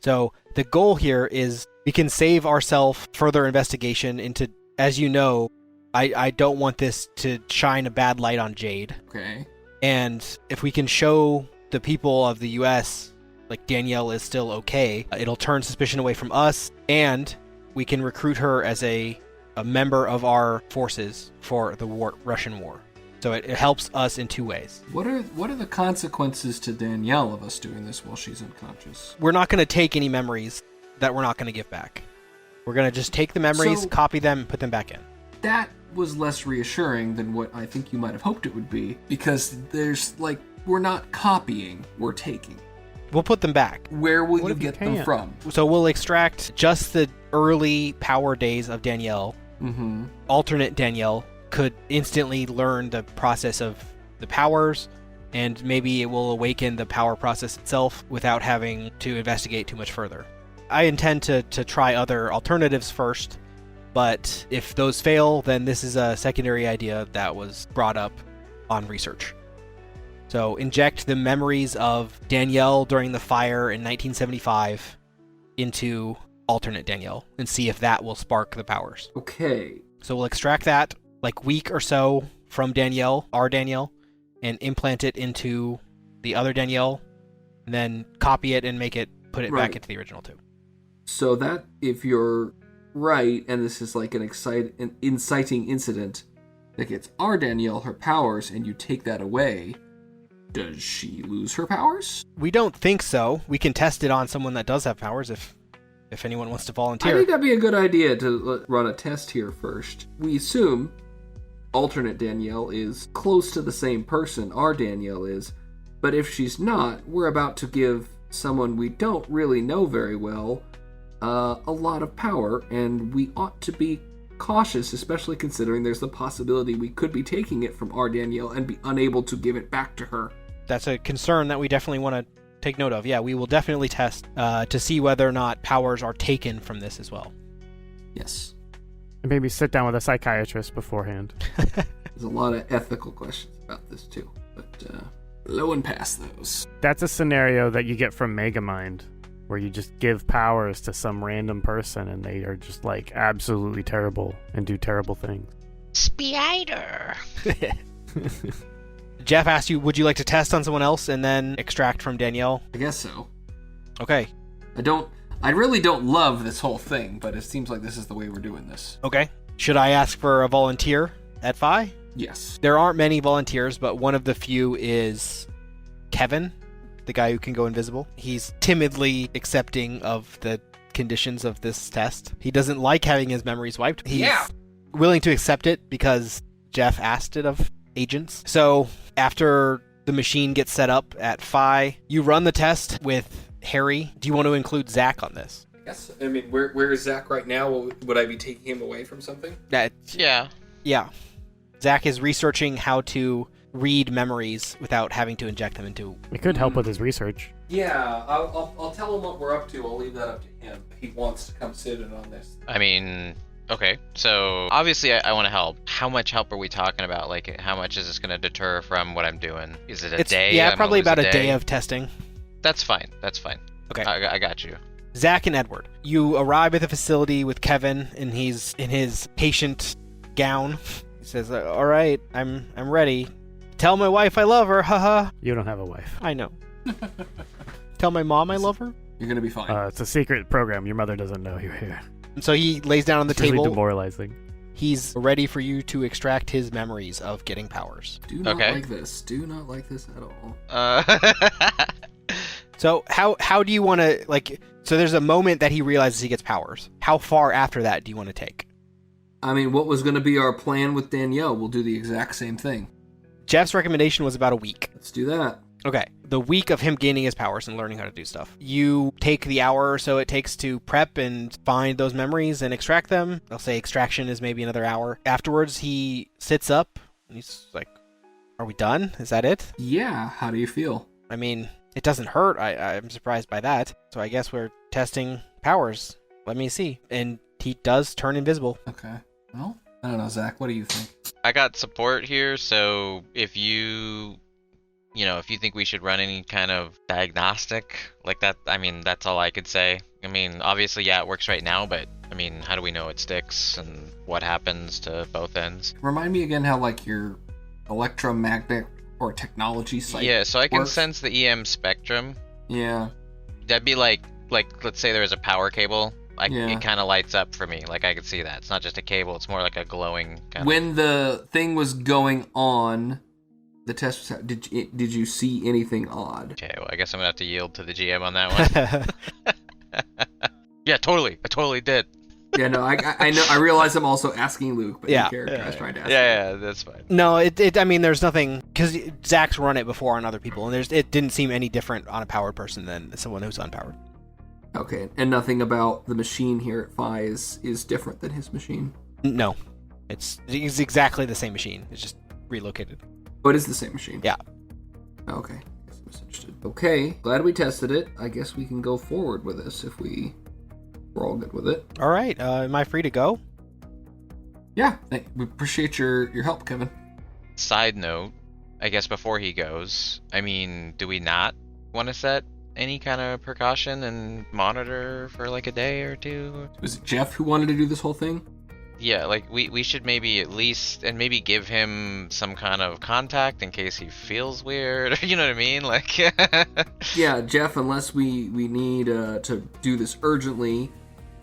So the goal here is we can save ourselves further investigation into, as you know, I don't want this to shine a bad light on Jade.
Okay.
And if we can show the people of the U.S. like Danielle is still okay, it'll turn suspicion away from us, and we can recruit her as a member of our forces for the Russian war. So it helps us in two ways.
What are the consequences to Danielle of us doing this while she's unconscious?
We're not going to take any memories that we're not going to give back. We're going to just take the memories,
So-
copy them, and put them back in.
That was less reassuring than what I think you might have hoped it would be, because there's like, we're not copying, we're taking.
We'll put them back.
Where will
What
you
if you
get them
can't?
from?
So we'll extract just the early power days of Danielle.
Mm-hmm.
Alternate Danielle could instantly learn the process of the powers, and maybe it will awaken the power process itself without having to investigate too much further. I intend to try other alternatives first, But if those fail, then this is a secondary idea that was brought up on research. So inject the memories of Danielle during the fire in 1975 into alternate Danielle and see if that will spark the powers.
Okay.
So we'll extract that like week or so from Danielle, our Danielle, and implant it into the other Danielle, and then copy it and put it back into the original too.
So that, if you're right, and this is like an inciting incident that gets our Danielle her powers, and you take that away, does she lose her powers?
We don't think so. We can test it on someone that does have powers if anyone wants to
I
volunteer.
think that'd be a good idea to run a test here first. We assume alternate Danielle is close to the same person our Danielle is, but if she's not, we're about to give someone we don't really know very well a lot of power, and we ought to be cautious, especially considering there's the possibility we could be taking it from our Danielle and be unable to give it back to her.
That's a concern that we definitely want to take note of. Yeah, we will definitely test to see whether or not powers are taken from this as well.
Yes.
And maybe sit down with a psychiatrist beforehand.
There's a lot of ethical questions about this too, but low and past those.
That's a scenario that you get from Megamind, where you just give powers to some random person and they are just like absolutely terrible and do terrible things.
Spider.
Jeff asked you, would you like to test on someone else and then extract from Danielle?
I guess so.
Okay.
I really don't love this whole thing, but it seems like this is the way we're doing this.
Okay. Should I ask for a volunteer at Phi?
Yes.
There aren't many volunteers, but one of the few is Kevin, the guy who can go invisible. He's timidly accepting of the conditions of this test. He doesn't like having his memories wiped. He's willing to accept it because Jeff asked it of agents. So after the machine gets set up at Phi, you run the test with Harry. Do you want to include Zack on this?
Yes. I mean, where is Zack right now? Would I be taking him away from something?
Yeah.
Yeah. Zack is researching how to read memories without having to inject them into...
It could help with his research.
Yeah, I'll tell him what we're up to. I'll leave that up to him. He wants to come sit in on this.
I mean, okay. So obviously I want to help. How much help are we talking about? Like, how much is this going to deter from what I'm doing? Is it a day?
Yeah,
I'm
probably
gonna lose
about a day of testing.
That's fine.
Okay.
I got you.
Zack and Edward. You arrive at the facility with Kevin, and he's in his patient gown. He says, all right, I'm ready. Tell my wife I love her, haha.
You don't have a wife.
I know. Tell my mom I love her.
You're going to be fine.
It's a secret program. Your mother doesn't know you're here.
So he lays down on the
It's really
table.
demoralizing.
He's ready for you to extract his memories of getting powers.
Do not
Okay.
like this. Do not like this at all.
So how do you want to, like, so there's a moment that he realizes he gets powers. How far after that do you want to take?
I mean, what was going to be our plan with Danielle? We'll do the exact same thing.
Jeff's recommendation was about a week.
Let's do that.
Okay, the week of him gaining his powers and learning how to do stuff. You take the hour or so it takes to prep and find those memories and extract them. I'll say extraction is maybe another hour. Afterwards, he sits up and he's like, are we done? Is that it?
Yeah, how do you feel?
I mean, it doesn't hurt. I'm surprised by that. So I guess we're testing powers. Let me see. And he does turn invisible.
Okay. Well, I don't know, Zach. What do you think?
I got support here, so if you think we should run any kind of diagnostic like that, I mean, that's all I could say. I mean, obviously, yeah, it works right now, but I mean, how do we know it sticks and what happens to both ends?
Remind me again how, like, your electromagnet or technology site
Yeah, so I can
works?
sense the EM spectrum.
Yeah.
That'd be like let's say there was a power cable.
Yeah.
It kind of lights up for me. Like, I could see that. It's not just a cable. It's more like a glowing kind
When the thing was going on, the test was, did you see anything odd?
Okay, well, I guess I'm going to have to yield to the GM on that one. Yeah, totally. I totally did.
Yeah, no, I know. I realize I'm also asking Luke, but
Yeah.
in character, I was trying to ask.
Yeah, that's fine.
No, I mean, there's nothing, because Zach's run it before on other people, and it didn't seem any different on a powered person than someone who's unpowered.
Okay, and nothing about the machine here at Phi is different than his machine.
No. It's exactly the same machine. It's just relocated.
Oh, it is the same machine.
Yeah.
Okay, guess I misunderstood. Okay, glad we tested it. I guess we can go forward with this if we're all good with it.
All right. Am I free to go?
Yeah, we appreciate your help, Kevin.
Side note, I guess before he goes, I mean, do we not want to set any kind of precaution and monitor for like a day or two?
Was it Jeff who wanted to do this whole thing?
Yeah, like we should maybe at least, and maybe give him some kind of contact in case he feels weird. You know what I mean? Like,
Yeah, Jeff. Unless we need to do this urgently,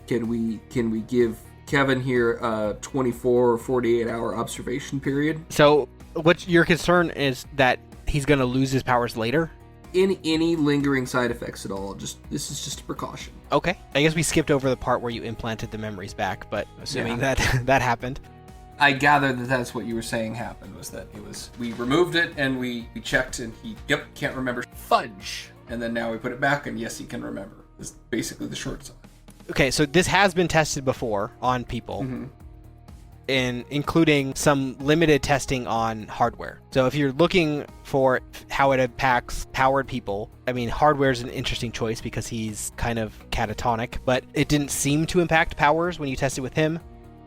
can we give Kevin here a 24 or 48 hour observation period?
So, what your concern is that he's going to lose his powers later?
Any lingering side effects at all? This is just a precaution.
Okay. I guess we skipped over the part where you implanted the memories back, but assuming that happened.
I gather that that's what you were saying happened, was that we removed it and we checked and he can't remember fudge, and then now we put it back and yes, he can remember. Is basically the short side.
Okay, so this has been tested before on people.
Mm-hmm.
And including some limited testing on hardware. So if you're looking for how it impacts powered people, I mean, hardware is an interesting choice because he's kind of catatonic, but it didn't seem to impact powers when you tested with him.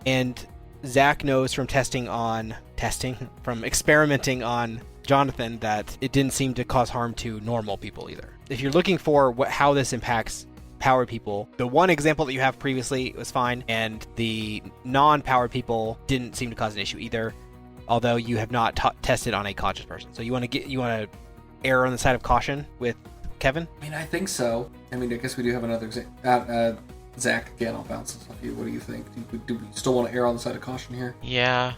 And Zack knows from from experimenting on Jonathan, that it didn't seem to cause harm to normal people either. If you're looking for how this impacts powered people, the one example that you have previously was fine, and the non-powered people didn't seem to cause an issue either, although you have not tested on a conscious person. So you want to err on the side of caution with Kevin?
I mean, I think so. I mean, I guess we do have another example. Zach, again, I'll bounce this off you. What do you think? Do we still want to err on the side of caution here?
yeah,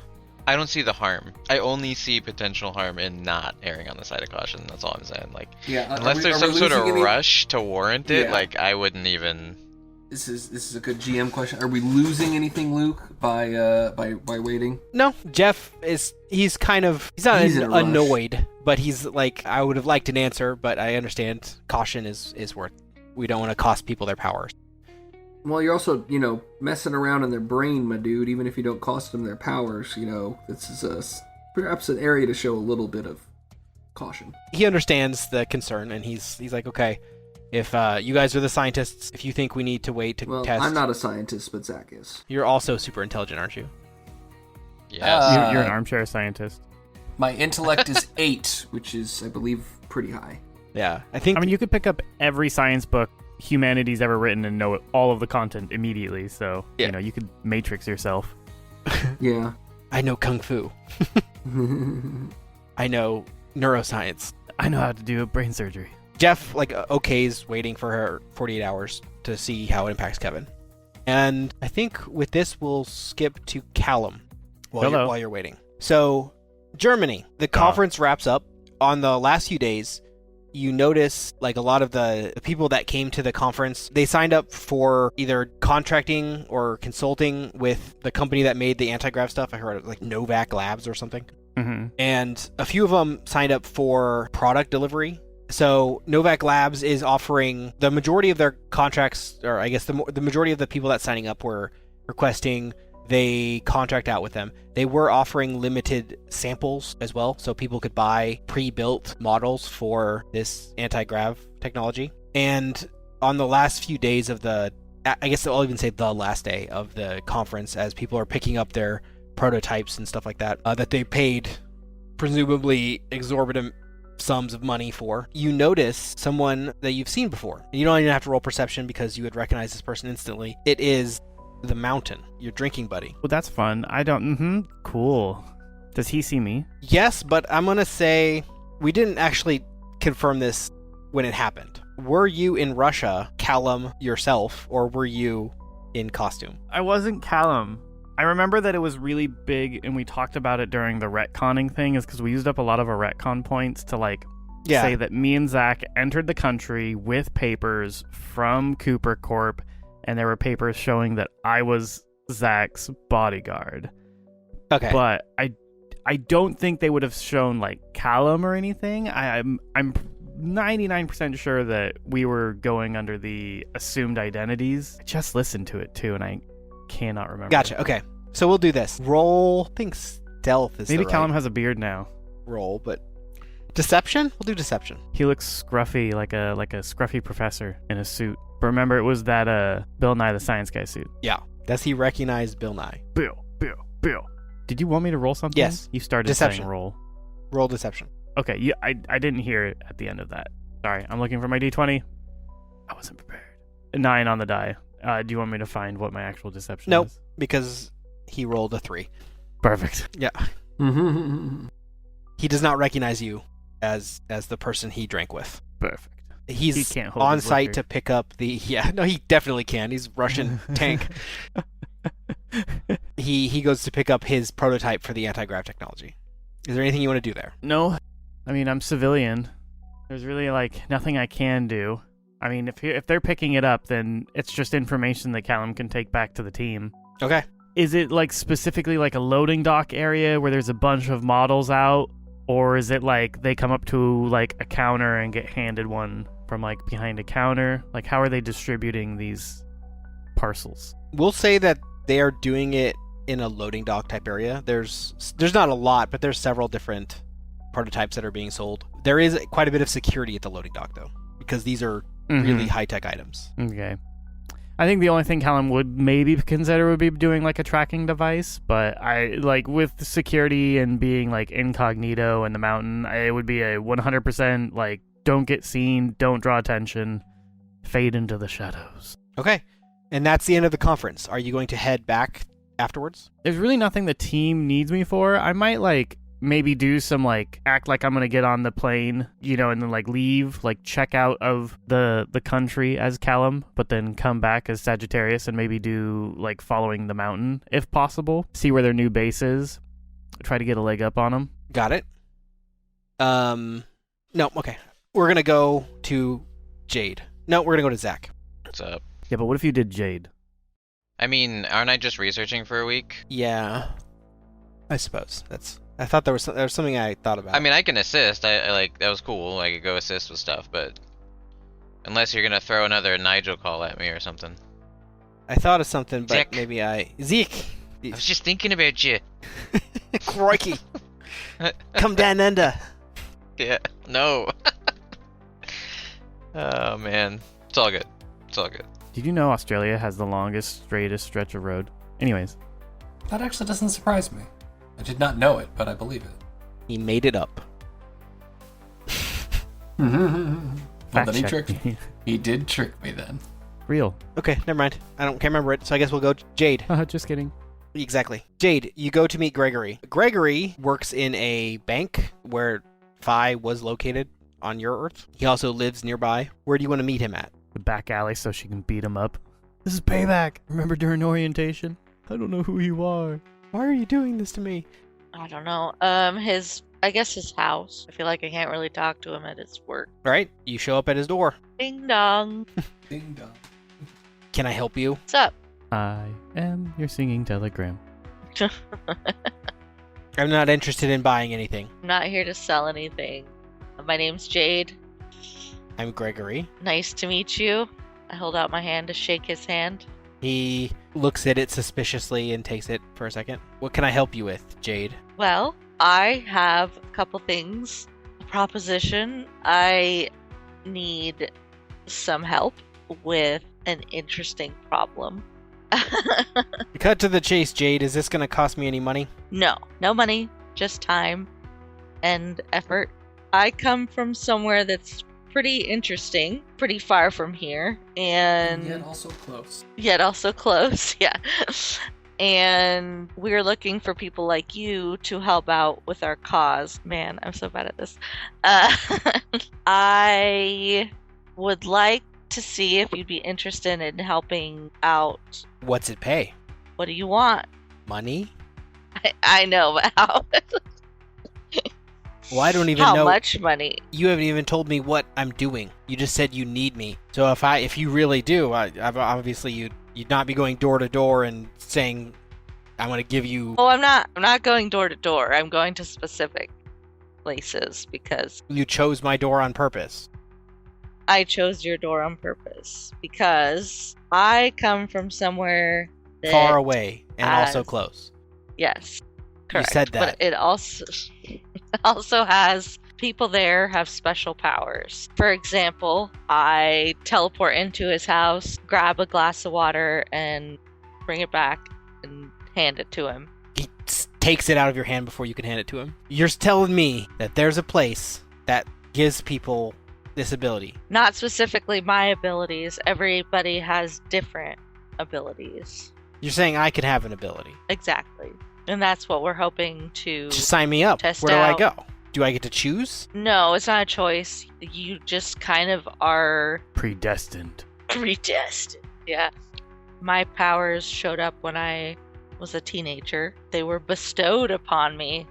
I don't see the harm. I only see potential harm in not erring on the side of caution. That's all I'm saying. Like,
Yeah,
unless there's some sort of rush to warrant it,
Yeah.
like I wouldn't even.
This is a good GM question. Are we losing anything, Luke, by waiting?
No, Jeff he's not
He's in a rush.
annoyed, but he's like, I would have liked an answer, but I understand caution is worth. We don't want to cost people their powers.
Well, you're also, messing around in their brain, my dude, even if you don't cost them their powers, this is perhaps an area to show a little bit of caution.
He understands the concern, and he's like, okay, if you guys are the scientists, if you think we need to wait to
Well,
test...
I'm not a scientist, but Zach is.
You're also super intelligent, aren't you?
Yes.
You're an armchair scientist.
My intellect is 8, which is, I believe, pretty high.
Yeah, I think...
I mean, you could pick up every science book humanity's ever written and know all of the content immediately, so
Yeah.
you could matrix yourself.
Yeah.
I know Kung Fu. I know neuroscience.
I know how to do brain surgery.
Jeff, okay's waiting for her 48 hours to see how it impacts Kevin. And I think with this, we'll skip to Callum while you're waiting. So, Germany. The conference wraps up. On the last few days, you notice a lot of the people that came to the conference, they signed up for either contracting or consulting with the company that made the anti-grav stuff. I heard it was Novak Labs or something.
Mm-hmm.
And a few of them signed up for product delivery. So Novak Labs is offering the majority of their contracts, or I guess the majority of the people that signing up were requesting they contract out with them. They were offering limited samples as well, so people could buy pre-built models for this anti-grav technology. And on the last few days of I guess I'll even say the last day of the conference, as people are picking up their prototypes and stuff like that, that they paid presumably exorbitant sums of money for, you notice someone that you've seen before. You don't even have to roll perception because you would recognize this person instantly. It is the Mountain, your drinking buddy.
Well, that's fun. I don't... Cool. Does he see me?
Yes, but I'm going to say we didn't actually confirm this when it happened. Were you in Russia, Callum, yourself, or were you in costume?
I wasn't Callum. I remember that it was really big, and we talked about it during the retconning thing, is because we used up a lot of our retcon points to, say that me and Zack entered the country with papers from Cooper Corp., and there were papers showing that I was Zack's bodyguard.
Okay.
But I don't think they would have shown, Callum or anything. I'm 99% sure that we were going under the assumed identities. I just listened to it, too, and I cannot remember.
Gotcha. Okay. So we'll do this. Roll. I think stealth is
Maybe
the
Callum
right
has a beard now.
roll, but deception? We'll do deception.
He looks scruffy, like a scruffy professor in a suit. But remember, it was that Bill Nye the Science Guy suit.
Yeah. Does he recognize Bill Nye?
Bill. Bill. Did you want me to roll something?
Yes.
You started
Deception.
saying roll.
Roll deception.
Okay, I didn't hear it at the end of that. Sorry, I'm looking for my D20. I wasn't prepared. 9 on the die. Do you want me to find what my actual deception
Nope.
is?
Because he rolled a 3.
Perfect.
Yeah. He does not recognize you as the person he drank with.
Perfect.
He's
He can't hold
on
his
site
liquor.
to pick up the... Yeah, no, he definitely can. He's Russian tank. He goes to pick up his prototype for the anti-grav technology. Is there anything you want to do there?
No. I mean, I'm civilian. There's really, nothing I can do. I mean, if they're picking it up, then it's just information that Callum can take back to the team.
Okay.
Is it, specifically, a loading dock area where there's a bunch of models out? Or is it, they come up to, a counter and get handed one from, behind a counter? How are they distributing these parcels?
We'll say that they are doing it in a loading dock type area. There's not a lot, but there's several different prototypes that are being sold. There is quite a bit of security at the loading dock, though, because these are really high-tech items.
Okay. I think the only thing Callum would maybe consider would be doing a tracking device, but I with security and being incognito in the mountain, it would be a 100% don't get seen, don't draw attention, fade into the shadows.
Okay. And that's the end of the conference. Are you going to head back afterwards?
There's really nothing the team needs me for. I might maybe do some act like I'm gonna get on the plane, and then leave, check out of the country as Callum, but then come back as Sagittarius and maybe do following the mountain if possible. See where their new base is. Try to get a leg up on them.
Got it. No, okay. We're gonna go to Jade. No, we're gonna go to Zack.
What's up?
Yeah, but what if you did Jade?
I mean, aren't I just researching for a week?
Yeah, I suppose I thought there was something I thought about.
I mean, I can assist. I that was cool. I could go assist with stuff, but unless you're gonna throw another Nigel call at me or something.
I thought of something, but
Zack.
maybe Zeke.
I was just thinking about you.
Crikey. Come down under.
Yeah. No. Oh man, it's all good. It's all good.
Did you know Australia has the longest, straightest stretch of road? Anyways.
That actually doesn't surprise me. I did not know it, but I believe it.
He made it up.
Well,
Fact
then he
check
tricked me. He did trick me then.
Real.
Okay, never mind. Can't remember it, so I guess we'll go Jade.
Just kidding.
Exactly. Jade, you go to meet Gregory. Gregory works in a bank where Phi was located on your Earth. He also lives nearby. Where do you want to meet him at?
The back alley so she can beat him up. This is payback. Remember during orientation? I don't know who you are.
Why are you doing this to me?
I don't know. I guess his house. I feel like I can't really talk to him at his work.
All right, you show up at his door.
Ding dong.
Ding dong.
Can I help you?
What's up?
I am your singing telegram.
I'm not interested in buying anything.
I'm not here to sell anything. My name's Jade.
I'm Gregory.
Nice to meet you. I hold out my hand to shake his hand.
He looks at it suspiciously and takes it for a second. What can I help you with, Jade?
Well, I have a couple things. A proposition. I need some help with an interesting problem.
Cut to the chase, Jade. Is this going to cost me any money?
No money, just time and effort. I come from somewhere that's pretty interesting, pretty far from here, and
yet also close.
yeah. And we're looking for people like you to help out with our cause. Man, I'm so bad at this. I would like to see if you'd be interested in helping out.
What's it pay?
What do you want?
Money?
I know, but how?
Well, I don't even
How
know.
much money?
You haven't even told me what I'm doing. You just said you need me. So if you really do, obviously you'd not be going door to door and saying, "I'm going to give you."
Oh, I'm not going door to door. I'm going to specific places because
You chose my door on purpose.
I chose your door on purpose because I come from somewhere that
Far away and also
has-
close.
Yes, correct.
said that.
But it also has people there have special powers. For example, I teleport into his house, grab a glass of water, and bring it back and hand it to him.
takes it out of your hand before you can hand it to him. You're telling me that there's a place that gives people this ability.
Not specifically my abilities. Everybody has different abilities.
You're saying I can have an ability.
Exactly. And that's what we're hoping to
Just sign me up.
test
Where do
out.
I go? Do I get to choose?
No, it's not a choice. You just kind of are
Predestined.
predestined. Yeah. My powers showed up when I was a teenager. They were bestowed upon me.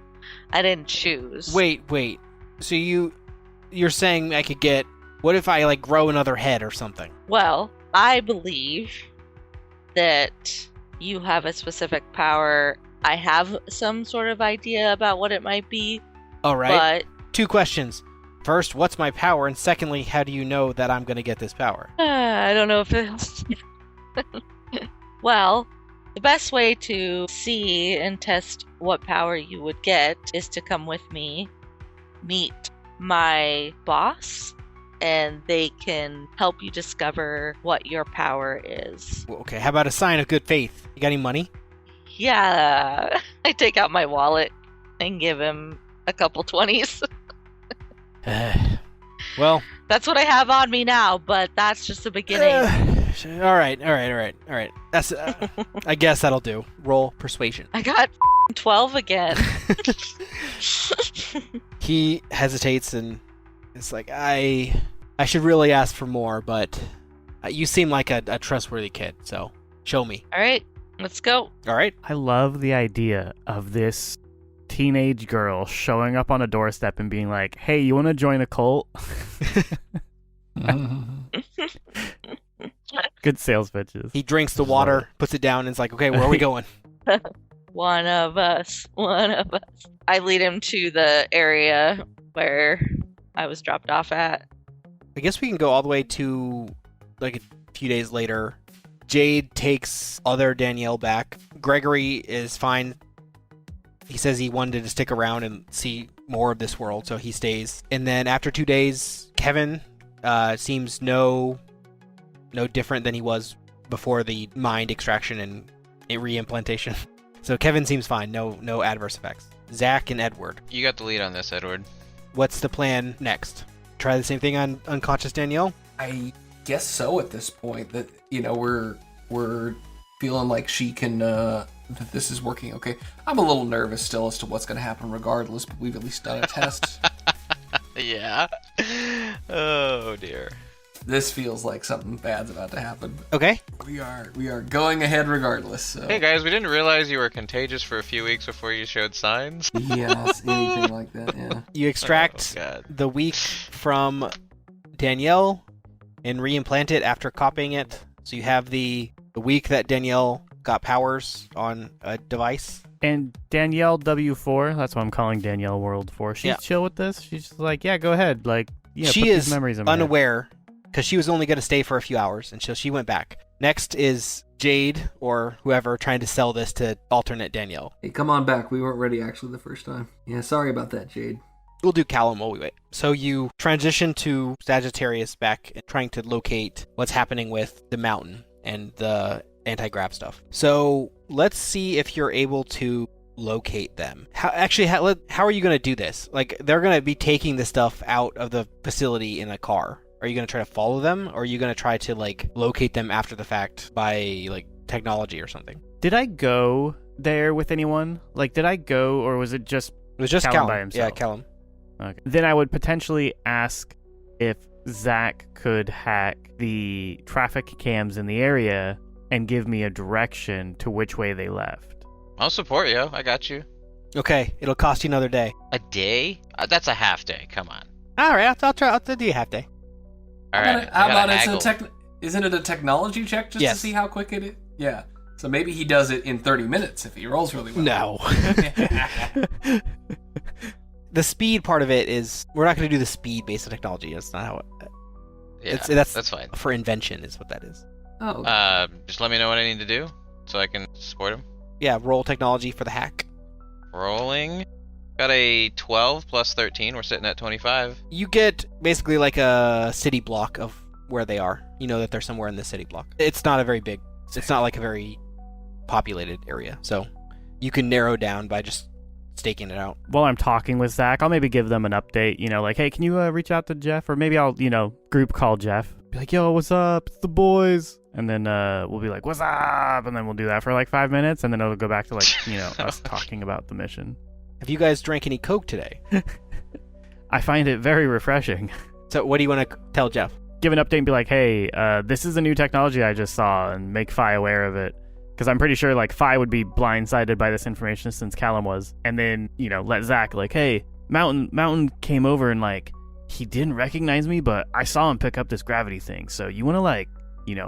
I didn't choose.
Wait. So you're saying I could get... What if I, like, grow another head or something?
Well, I believe that you have a specific power. I have some sort of idea about what it might be,
All right.
but
2 questions. First, what's my power? And secondly, how do you know that I'm going to get this power?
I don't know if it's... Well, the best way to see and test what power you would get is to come with me, meet my boss, and they can help you discover what your power is.
Well, okay, how about a sign of good faith? You got any money?
Yeah, I take out my wallet and give him a couple 20s.
Well...
That's what I have on me now, but that's just the beginning.
All right. That's. I guess that'll do. Roll persuasion.
I got 12 again.
He hesitates and it's like, I should really ask for more, but you seem like a trustworthy kid, so show me.
All right, let's go.
All right.
I love the idea of this teenage girl showing up on a doorstep and being like, hey, you want to join a cult? Good sales pitches.
He drinks the water, puts it down, and is like, okay, where are we going?
One of us. I lead him to the area where I was dropped off at.
I guess we can go all the way to, like, a few days later. Jade takes other Danielle back. Gregory is fine. He says he wanted to stick around and see more of this world, so he stays. And then after 2 days, Kevin seems no different than he was before the mind extraction and reimplantation. So Kevin seems fine. No adverse effects. Zack and Edward.
You got the lead on this, Edward.
What's the plan next? Try the same thing on unconscious Danielle?
I guess so at this point. That we're feeling like she can that this is working okay. I'm a little nervous still as to what's going to happen regardless, but we've at least done a test.
Yeah. Oh dear.
This feels like something bad's about to happen.
Okay.
We are going ahead regardless. So.
Hey guys, we didn't realize you were contagious for a few weeks before you showed signs.
Yes, anything like that, yeah.
You extract the week from Danielle and reimplant it after copying it. So you have the week that Danielle got powers on a device.
And Danielle W4, that's what I'm calling Danielle World 4. She's chill with this. She's just like, yeah, go ahead. Like, yeah,
she
put
is
these memories in my head.
unaware because she was only going to stay for a few hours, and so she went back. Next is Jade or whoever trying to sell this to alternate Danielle.
Hey, come on back. We weren't ready actually the first time. Yeah, sorry about that, Jade.
We'll do Callum while we wait. So you transition to Sagittarius back and trying to locate what's happening with the mountain and the anti-grav stuff. So let's see if you're able to locate them. How are you going to do this? Like, they're going to be taking the stuff out of the facility in a car. Are you going to try to follow them, or are you going to try to, like, locate them after the fact by, like, technology or something?
Did I go there with anyone? Like, did I go, or was it just
Callum
by himself?
Yeah, Callum.
Okay. Then I would potentially ask if Zack could hack the traffic cams in the area and give me a direction to which way they left.
I'll support you. I got you.
Okay, it'll cost you another day.
A day? That's a half day. Come on.
All right, I'll do you a half day.
All right.
How about isn't it a technology check just
Yes.
to see how quick it is? Yeah. So maybe he does it in 30 minutes if he rolls really well.
No. The speed part of it is we're not going to do the speed based on technology. That's not how it.
Yeah, that's fine.
For invention is what that is.
Oh.
Just let me know what I need to do so I can support him.
Yeah, roll technology for the hack.
Rolling. Got a 12 plus 13. We're sitting at 25.
You get basically like a city block of where they are. You know that they're somewhere in the city block. It's not like a very populated area. So you can narrow down by just staking it out.
While I'm talking with Zack, I'll maybe give them an update, like, hey, can you reach out to Jeff? Or maybe I'll, group call Jeff. Be like, yo, what's up? It's the boys. And then we'll be like, what's up? And then we'll do that for like 5 minutes. And then it'll go back to like, us talking about the mission.
Have you guys drank any Coke today?
I find it very refreshing.
So what do you want to tell Jeff?
Give an update and be like, hey, this is a new technology I just saw, and make Fi aware of it. Because I'm pretty sure like Fi would be blindsided by this information since Callum was. And then, let Zack like, hey, Mountain came over and like, he didn't recognize me, but I saw him pick up this gravity thing. So you want to like,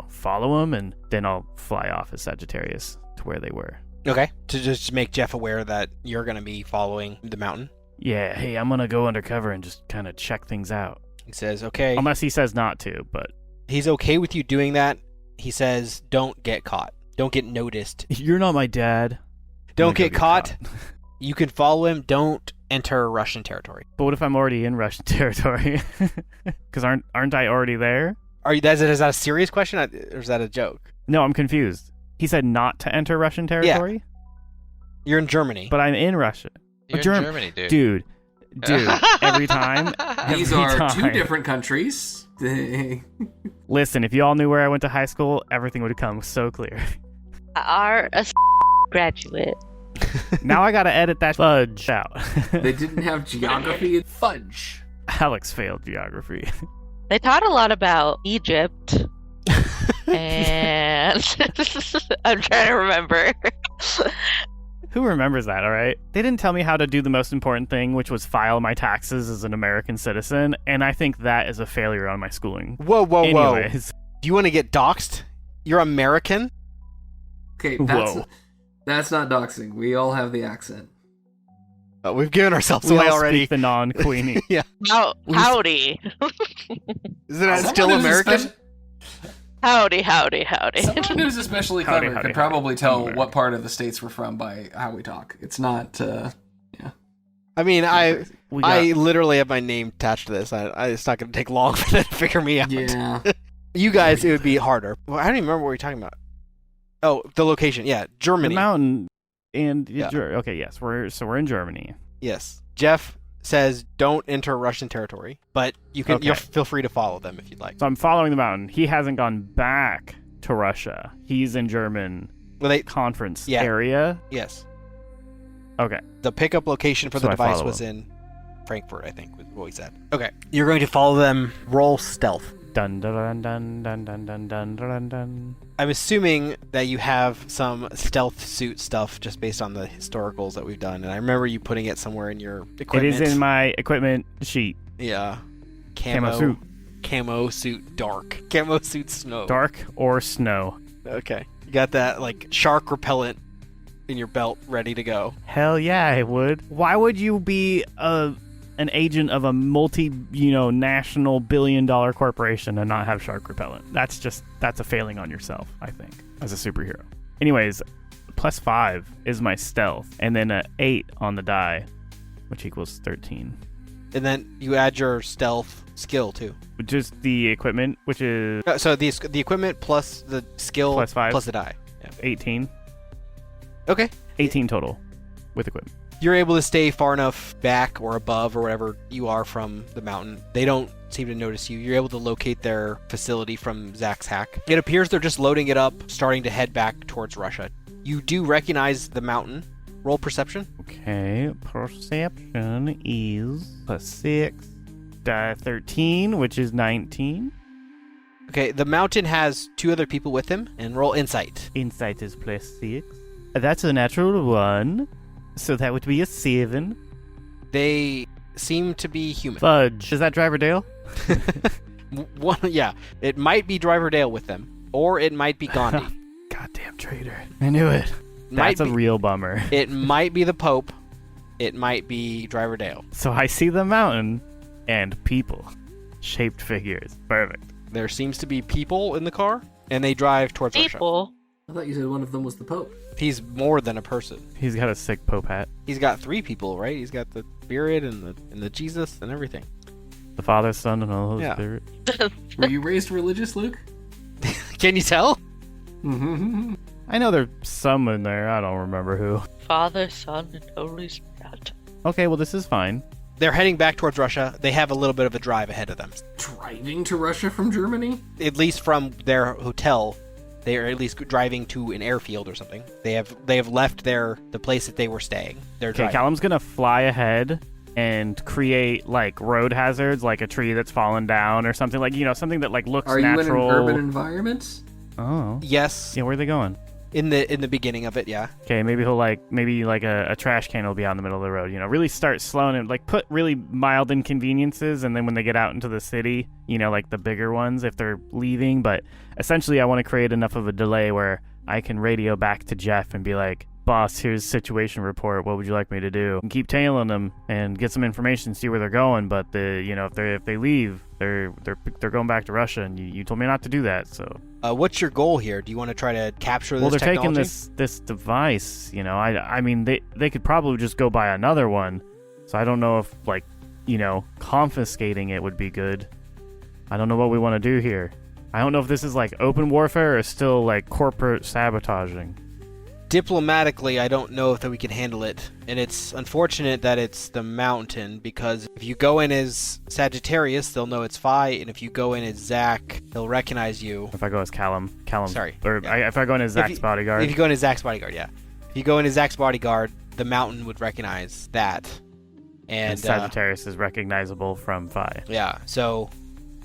follow him, and then I'll fly off as Sagittarius to where they were.
Okay. To just make Jeff aware that you're going to be following the Mountain.
Yeah, hey, I'm going to go undercover and just kind of check things out.
He says, okay.
Unless he says not to, but...
He's okay with you doing that. He says, don't get caught. Don't get noticed.
You're not my dad.
Don't get caught. You can follow him. Don't enter Russian territory.
But what if I'm already in Russian territory? Because aren't I already there?
Is that a serious question, or is that a joke?
No, I'm confused. He said not to enter Russian territory? Yeah.
You're in Germany.
But I'm in Russia.
You're in Germany, dude.
Dude, every time.
These are two different countries.
Listen, if you all knew where I went to high school, everything would have come so clear.
Are a graduate.
Now I gotta edit that fudge out.
They didn't have geography. Fudge.
Alex failed geography.
They taught a lot about Egypt. And I'm trying to remember.
Who remembers that, all right? They didn't tell me how to do the most important thing, which was file my taxes as an American citizen, and I think that is a failure on my schooling.
Whoa.
Anyways.
Do you want to get doxxed? You're American?
Okay, that's not doxing. We all have the accent.
We've given ourselves
We
away
all
already.
Speak the non-Queenie.
Yeah.
Howdy.
Isn't that still American?
Howdy.
Someone who's especially clever could probably tell what part of the States we're from by how we talk. It's not, yeah.
I mean, I literally have my name attached to this. It's not going to take long for them to figure me out.
Yeah.
You guys, it would be harder. Well, I don't even remember what we're talking about. Oh, the location. Yeah, Germany.
The mountain. And
yeah.
Okay, yes, we're in Germany.
Yes. Jeff says don't enter Russian territory, but you can feel free to follow them if you'd like.
So I'm following the mountain. He hasn't gone back to Russia. He's in German conference area.
Yes.
Okay.
The pickup location for the device was in Frankfurt, I think, was what we said. Okay. You're going to follow them. Roll stealth.
Dun dun dun dun dun dun dun dun dun.
I'm assuming that you have some stealth suit stuff just based on the historicals that we've done, and I remember you putting it somewhere in your equipment.
It is in my equipment sheet.
Yeah.
Camo
suit dark. Camo suit snow.
Dark or snow.
Okay. You got that like shark repellent in your belt ready to go.
Hell yeah, I would. Why would you be an agent of a national billion-dollar corporation and not have shark repellent? That's a failing on yourself, I think, as a superhero. Anyways, +5 is my stealth, and then an 8 on the die, which equals 13.
And then you add your stealth skill too.
Just the equipment, which is...
So the equipment plus the skill
+5
plus the die. Yeah.
18.
Okay.
18 total with equipment.
You're able to stay far enough back or above or wherever you are from the mountain. They don't seem to notice you. You're able to locate their facility from Zack's hack. It appears they're just loading it up, starting to head back towards Russia. You do recognize the mountain. Roll perception.
Okay, perception is +6. Die 13, which is 19.
Okay, the mountain has 2 other people with him, and roll insight.
Insight is +6. That's a natural 1. So that would be a 7.
They seem to be human.
Fudge. Is that Driver Dale?
Yeah. It might be Driver Dale with them, or it might be Gandhi.
Goddamn traitor. I knew it. That's a real bummer.
It might be the Pope. It might be Driver Dale.
So I see the mountain and people. Shaped figures. Perfect.
There seems to be people in the car, and they drive towards Russia.
People.
I thought you said one of them was the Pope.
He's more than a person.
He's got a sick Pope hat.
He's got 3 people, right? He's got the Spirit and the Jesus and everything.
The Father, Son, and Holy Spirit.
Were you raised religious, Luke?
Can you tell?
Mm-hmm.
I know there's some in there. I don't remember who.
Father, Son, and Holy Spirit.
Okay, well, this is fine.
They're heading back towards Russia. They have a little bit of a drive ahead of them.
Driving to Russia from Germany?
At least from their hotel, they are at least driving to an airfield or something. They have left the place that they were staying. They're
Okay,
driving.
Callum's gonna fly ahead and create like road hazards, like a tree that's fallen down or something, like, you know, something that like looks
Are
natural.
you in an urban environment?
Oh.
Yes.
Yeah, where are they going?
In the beginning of it, yeah.
Okay, maybe he'll maybe a trash can will be out in the middle of the road. You know, really start slowing it, like put really mild inconveniences, and then when they get out into the city, you know, like the bigger ones if they're leaving. But essentially, I want to create enough of a delay where I can radio back to Jeff and be like, "Boss, here's situation report. What would you like me to do?" And keep tailing them and get some information, see where they're going. But if they leave, they're going back to Russia, and you told me not to do that, so.
What's your goal here? Do you want to try to capture this
Well, they're
technology?
taking this device, you know. I mean, they could probably just go buy another one. So I don't know if, like, you know, confiscating it would be good. I don't know what we want to do here. I don't know if this is like open warfare or still like corporate sabotaging.
Diplomatically, I don't know if that we can handle it, and it's unfortunate that it's the Mountain, because if you go in as Sagittarius, they'll know it's Phi, and if you go in as Zack, they'll recognize you.
If I go as Callum,
Sorry.
or
Yeah.
if I go in as Zack's bodyguard.
If you go in as Zack's bodyguard, yeah. If you go in as Zack's bodyguard, the Mountain would recognize that. And
Sagittarius is recognizable from Phi.
yeah, so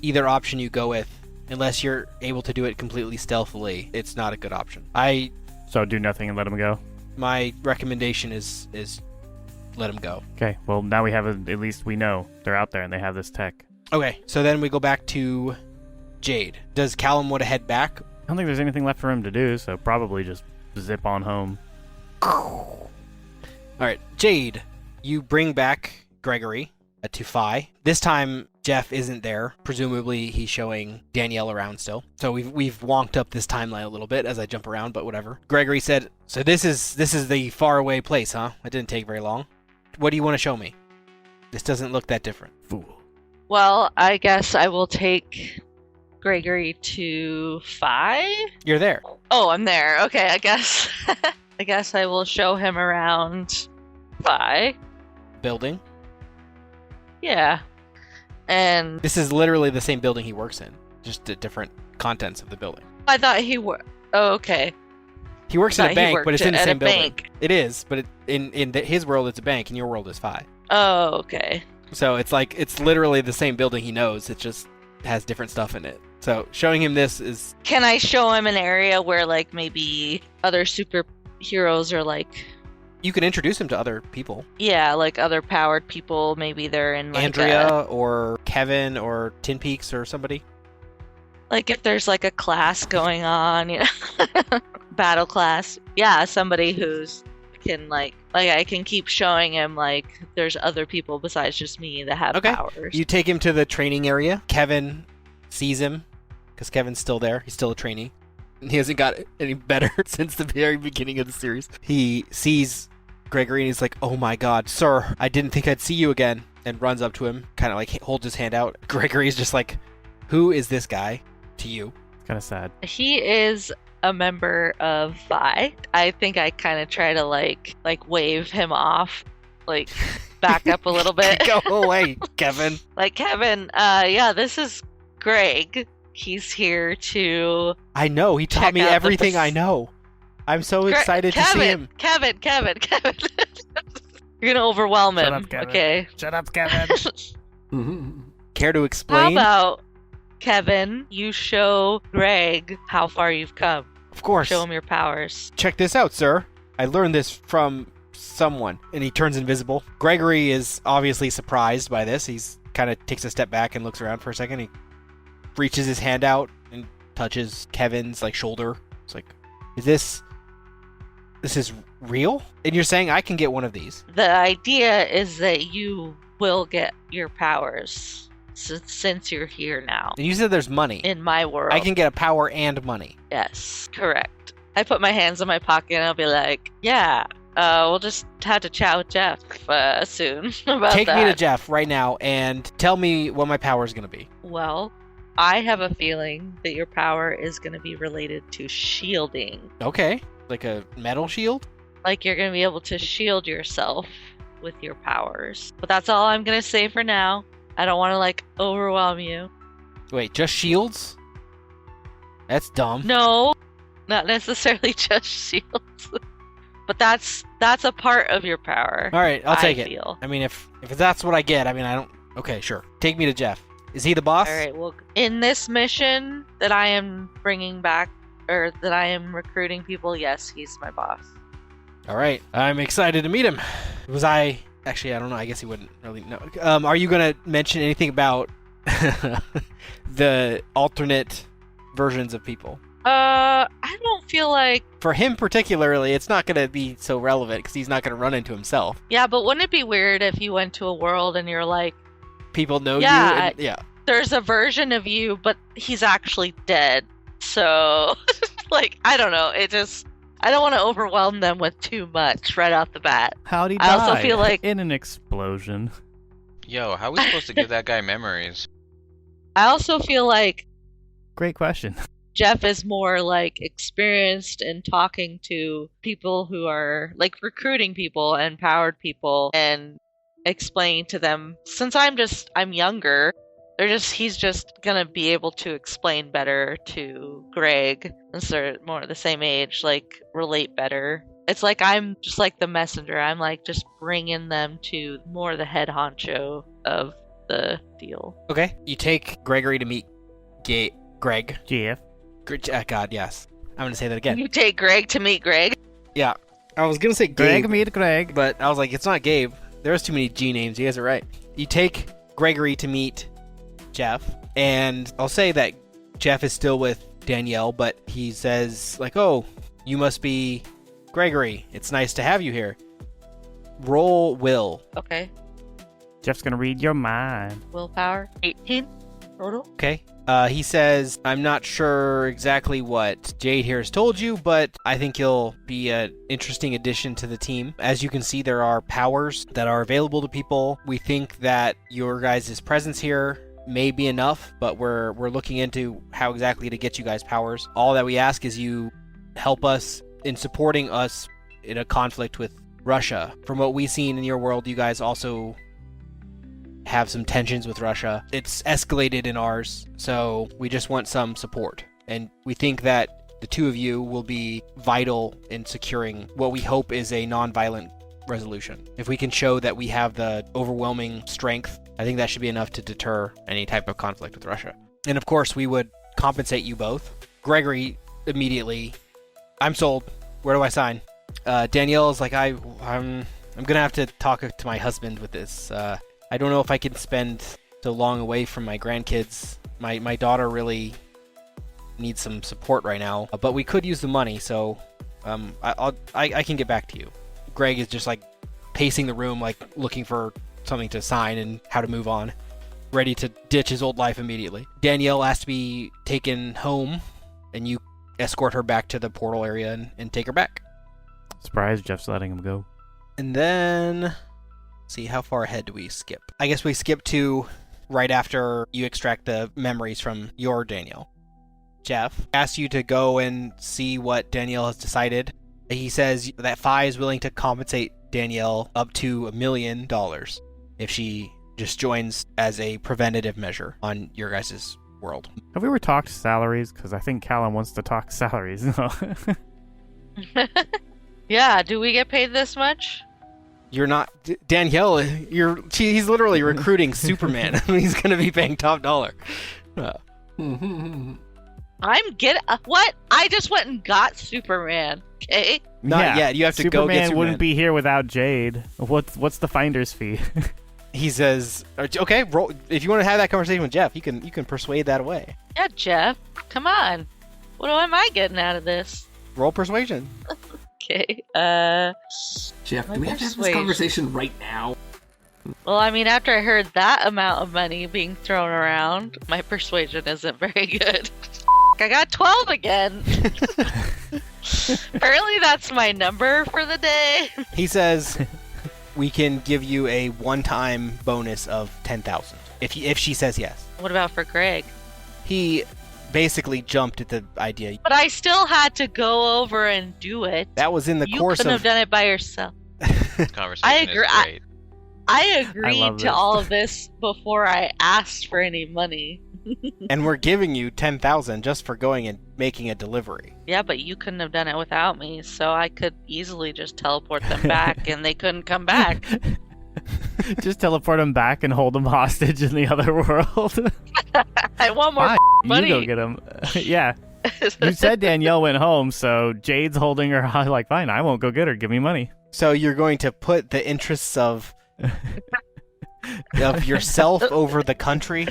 either option you go with, unless you're able to do it completely stealthily, it's not a good option.
So do nothing and let him go?
My recommendation is let him go.
Okay, well, now we have at least we know they're out there and they have this tech.
Okay, so then we go back to Jade. Does Callum want to head back?
I don't think there's anything left for him to do, so probably just zip on home.
Alright, Jade, you bring back Gregory to Phi. This time, Jeff isn't there. Presumably, he's showing Danielle around still. So we've wonked up this timeline a little bit as I jump around, but whatever. Gregory said, "So this is the faraway place, huh? It didn't take very long. What do you want to show me? This doesn't look that different."
Fool.
Well, I guess I will take Gregory to Phi.
You're there.
Oh, I'm there. Okay, I guess. I guess I will show him around Phi.
Building.
Yeah. And
This is literally the same building he works in, just the different contents of the building.
I thought he worked. Oh, okay.
He works in
Thought
a
he
bank,
worked
but it's in the
at
same
a
building.
bank.
It is, but his world it's a bank, and your world is Phi.
Oh, okay.
So it's literally the same building he knows. It just has different stuff in it. So showing him this is
Can I show him an area where, like, maybe other superheroes are, like,
you can introduce him to other people.
yeah, like other powered people? Maybe they're in, like,
Andrea or Kevin or Tin Peaks or somebody.
like if there's like a class going on, you know, battle class. Yeah, somebody who's can like I can keep showing him like there's other people besides just me that have
Okay.
powers.
You take him to the training area. Kevin sees him because Kevin's still there. He's still a trainee. He hasn't got any better since the very beginning of the series. He sees Gregory and he's like, "Oh my god, sir, I didn't think I'd see you again," and runs up to him, kind of like holds his hand out. Gregory's just like, "Who is this guy to you?"
It's kind of sad.
He is a member of Phi. I think I kind of try to like wave him off, like back up a little bit.
Go away, Kevin.
Like, Kevin, yeah, this is Greg. He's here to
I know, he taught
check
me
out the
everything I know. I'm so excited to see him.
Kevin. You're gonna overwhelm him.
Shut up, Kevin.
Okay.
Shut up, Kevin.
Mm-hmm.
Care to
How
explain?
about, Kevin, you show Greg how far you've come.
Of course.
Show him your powers.
Check this out, sir. I learned this from someone. And he turns invisible. Gregory is obviously surprised by this. He's kind of takes a step back and looks around for a second. He reaches his hand out and touches Kevin's like shoulder. It's like, this is real? And you're saying I can get one of these?
The idea is that you will get your powers since you're here now.
And you said there's money.
In my world.
I can get a power and money.
Yes, correct. I put my hands in my pocket and I'll be like, yeah, we'll just have to chat with Jeff soon about
Take
that.
me to Jeff right now and tell me what my power is going to be.
Well, I have a feeling that your power is going to be related to shielding.
Okay. Like a metal shield?
Like you're going to be able to shield yourself with your powers. But that's all I'm going to say for now. I don't want to, like, overwhelm you.
Wait, just shields? That's dumb.
No, not necessarily just shields. But that's a part of your power.
All right, I'll take it.
Feel.
I mean, if that's what I get, I mean, I don't... Okay, sure. Take me to Jeff. Is he the boss?
All right, well, in this mission that I am bringing back, or that I am recruiting people, yes, he's my boss.
All right. I'm excited to meet him. Was I... Actually, I don't know. I guess he wouldn't really know. Are you going to mention anything about the alternate versions of people?
I don't feel like...
For him particularly, it's not going to be so relevant because he's not going to run into himself.
Yeah, but wouldn't it be weird if you went to a world and you're like...
People know you?
Yeah,
yeah.
There's a version of you, but he's actually dead. So, like, I don't know. It just... I don't want to overwhelm them with too much right off the bat.
How'd he die?
I also feel like...
In an explosion.
Yo, how are we supposed to give that guy memories?
I also feel like
Great question.
Jeff is more, like, experienced in talking to people who are, like, recruiting people and powered people and explaining to them. Since I'm younger, he's just gonna be able to explain better to Greg, since they're more the same age, like, relate better. It's like I'm just like the messenger. I'm like just bringing them to more the head honcho of the deal.
Okay. You take Gregory to meet Greg.
GF.
God, yes. I'm going to say that again.
You take Greg to meet Greg?
Yeah. I was going to say
Greg
Gabe,
meet Greg.
but I was like, it's not Gabe. There's too many G names. You guys are right. You take Gregory to meet Jeff, and I'll say that Jeff is still with Danielle, but he says, like, oh, you must be Gregory. It's nice to have you here. Roll will.
Okay.
Jeff's gonna read your mind.
Willpower. 18 total.
Okay. He says, I'm not sure exactly what Jade here has told you, but I think you'll be an interesting addition to the team. As you can see, there are powers that are available to people. We think that your guys' presence here may be enough, but we're looking into how exactly to get you guys powers. All that we ask is you help us in supporting us in a conflict with Russia. From what we've seen in your world, you guys also have some tensions with Russia. It's escalated in ours, so we just want some support. And we think that the two of you will be vital in securing what we hope is a non-violent resolution. If we can show that we have the overwhelming strength, I think that should be enough to deter any type of conflict with Russia. And of course, we would compensate you both. Gregory immediately, I'm sold. Where do I sign? Danielle is like, I'm gonna have to talk to my husband with this. I don't know if I can spend so long away from my grandkids. My daughter really needs some support right now, but we could use the money, so I can get back to you. Greg is just like pacing the room, like looking for something to sign and how to move on, ready to ditch his old life immediately. Danielle has to be taken home, and you escort her back to the portal area and take her back.
Surprised Jeff's letting him go.
And then, see, how far ahead do we skip? I guess we skip to right after you extract the memories from your Danielle. Jeff asks you to go and see what Danielle has decided. He says that Phi is willing to compensate Danielle up to $1 million if she just joins as a preventative measure on your guys' world.
Have we ever talked salaries? Because I think Callum wants to talk salaries.
Yeah, do we get paid this much?
You're not... Danielle, he's literally recruiting Superman. He's going to be paying top dollar.
I'm getting... What? I just went and got Superman, okay?
Not yet. You have to go get Superman.
Superman wouldn't be here without Jade. What's the finder's fee?
He says, okay, roll. If you want to have that conversation with Jeff, you can persuade that away.
Yeah, Jeff, come on. What am I getting out of this?
Roll persuasion.
Okay,
Jeff, do we have to have this conversation right now?
Well, I mean, after I heard that amount of money being thrown around, my persuasion isn't very good. I got 12 again. Apparently that's my number for the day.
He says we can give you a one-time bonus of 10,000 if she says yes.
What about for Greg?
He basically jumped at the idea.
But I still had to go over and do it.
That was in the
You
course
couldn't
of...
have done it by yourself.
This conversation
agree-
is great.
I
I
agreed
love
to
this.
all of this before I asked for any money.
And we're giving you 10,000 just for going and making a delivery.
Yeah, but you couldn't have done it without me, so I could easily just teleport them back and they couldn't come back.
Just teleport him back and hold him hostage in the other world.
I want more
Fine,
money.
you go get him. Yeah. You said Danielle went home, so Jade's holding her like, fine, I won't go get her. Give me money.
So you're going to put the interests of yourself over the country?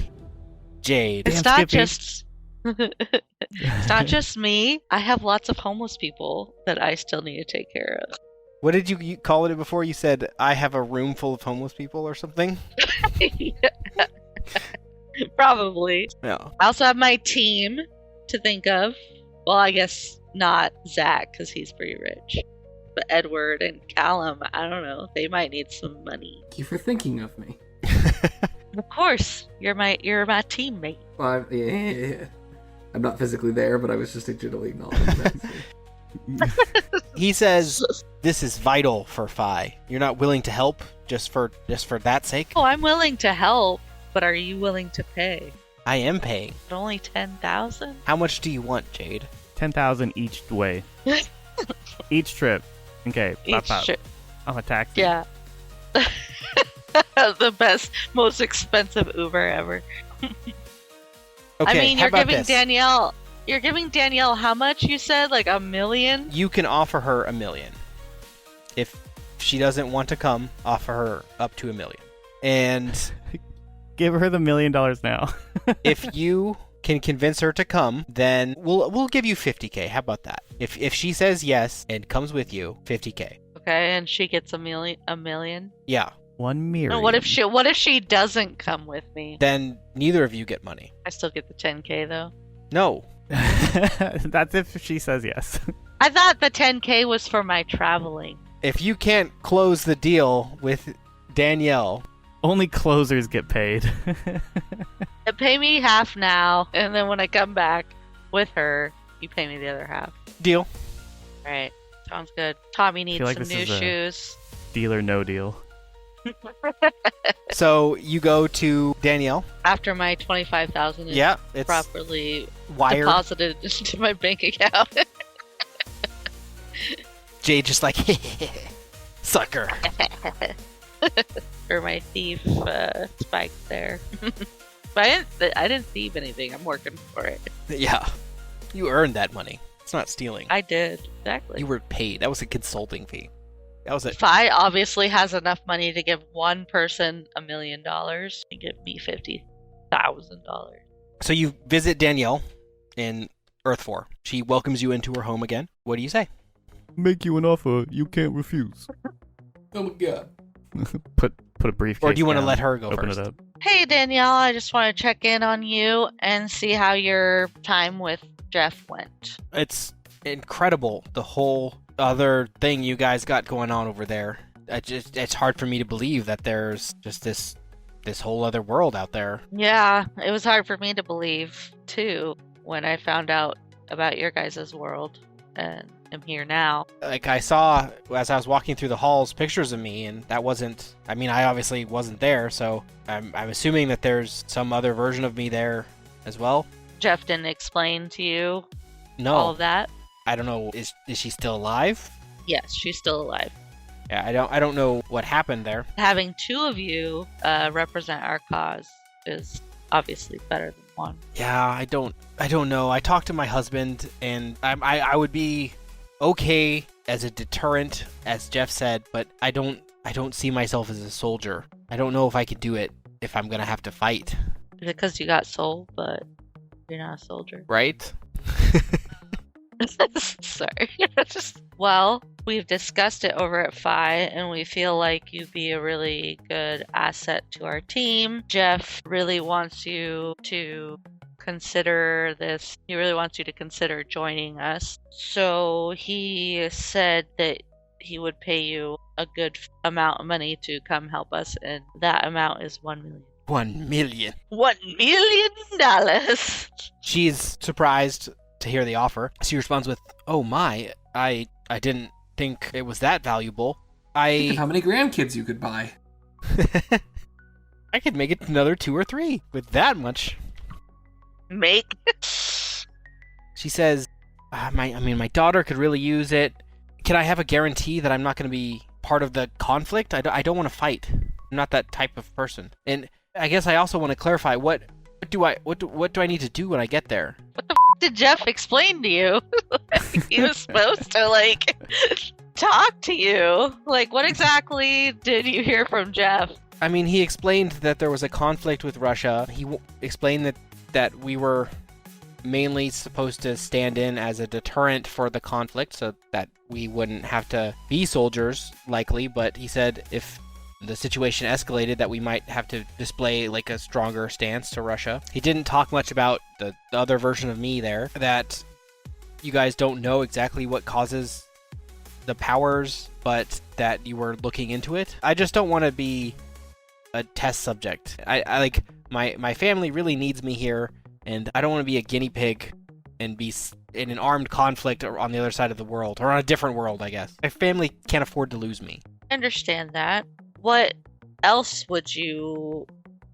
Jade.
It's
Damn,
not
Skippy.
just it's not just me. I have lots of homeless people that I still need to take care of.
What did you call it before? You said, I have a room full of homeless people or something?
Probably.
No.
I also have my team to think of. Well, I guess not Zack, because he's pretty rich. But Edward and Callum, I don't know. They might need some money.
Thank you for thinking of me.
Of course, you're my teammate.
Well, yeah. I'm not physically there, but I was just digitally acknowledging that. So.
He says, this is vital for Phi. You're not willing to help just for that sake?
Oh, I'm willing to help, but are you willing to pay?
I am paying.
But only 10,000?
How much do you want, Jade?
10,000 each way. Each trip. Okay.
Each trip.
I'm a taxi.
Yeah. The best, most expensive Uber ever.
Okay,
I mean,
how
you're
about
giving
this?
Danielle. You're giving Danielle how much? You said like $1 million.
You can offer her $1 million. If she doesn't want to come, offer her up to $1 million. And
Give her the $1 million now.
if you can convince her to come, then we'll give you 50K. How about that? If she says yes and comes with you, 50K.
Okay, and she gets $1 million.
Yeah.
1 million.
No, what if she doesn't come with me?
Then neither of you get money.
I still get the 10K though.
No.
That's if she says yes.
I thought the 10K was for my traveling.
If you can't close the deal with Danielle,
Only closers get paid.
Pay me half now, and then when I come back with her, you pay me the other half.
deal.
All right, sounds good. Tommy needs
like
some
this
new
is a-
shoes.
Deal or no deal.
So you go to Danielle.
After my 25,000 is
Yeah, it's
properly
wired.
deposited into my bank account.
Jade just like, sucker.
For my thief spike there. But I didn't thieve anything. I'm working for it.
Yeah. You earned that money. It's not stealing.
I did, exactly.
You were paid. That was a consulting fee. That was it.
Fi obviously has enough money to give one person $1 million and give me $50,000.
So you visit Danielle in Earth 4. She welcomes you into her home again. What do you say?
Make you an offer you can't refuse.
Oh my god.
Put a briefcase.
Or do you want to
down,
let her go
open
first?
it up.
Hey Danielle, I just want to check in on you and see how your time with Jeff went.
It's incredible, the whole other thing you guys got going on over there. It's hard for me to believe that there's just this whole other world out there.
Yeah, it was hard for me to believe too when I found out about your guys' world, and I'm here now.
Like, I saw, as I was walking through the halls, pictures of me, and that wasn't... I mean, I obviously wasn't there, so I'm assuming that there's some other version of me there as well.
Jeff didn't explain to you
No,
all of that?
I don't know. Is she still alive?
Yes, she's still alive.
Yeah, I don't know what happened there.
Having two of you represent our cause is obviously better than one.
Yeah, I don't know. I talked to my husband, and I would be okay as a deterrent, as Jeff said, but I don't see myself as a soldier. I don't know if I could do it if I'm gonna have to fight.
Is it because you got soul, but you're not a soldier?
Right?
Sorry. Well, we've discussed it over at Phi, and we feel like you'd be a really good asset to our team. Jeff really wants you to consider this. He really wants you to consider joining us. So he said that he would pay you a good amount of money to come help us, and that amount is $1 million.
$1 million.
$1 million.
She's surprised to hear the offer. She responds with, "Oh my, I didn't think it was that valuable.
Think of how many grandkids you could buy."
I could make it another 2 or 3 with that much.
Make.
She says, my daughter could really use it. Can I have a guarantee that I'm not going to be part of the conflict? I don't want to fight. I'm not that type of person. And I guess I also want to clarify, what do I need to do when I get there?
What the did Jeff explain to you? He was supposed to, talk to you. What exactly did you hear from Jeff?
I mean, he explained that there was a conflict with Russia. He explained that we were mainly supposed to stand in as a deterrent for the conflict so that we wouldn't have to be soldiers, likely, but he said if the situation escalated that we might have to display a stronger stance to Russia. He didn't talk much about the other version of me there, that you guys don't know exactly what causes the powers, but that you were looking into it. I just don't want to be a test subject. I my family really needs me here, and I don't want to be a guinea pig and be in an armed conflict on the other side of the world, or on a different world, I guess. My family can't afford to lose me.
I understand that. What else would you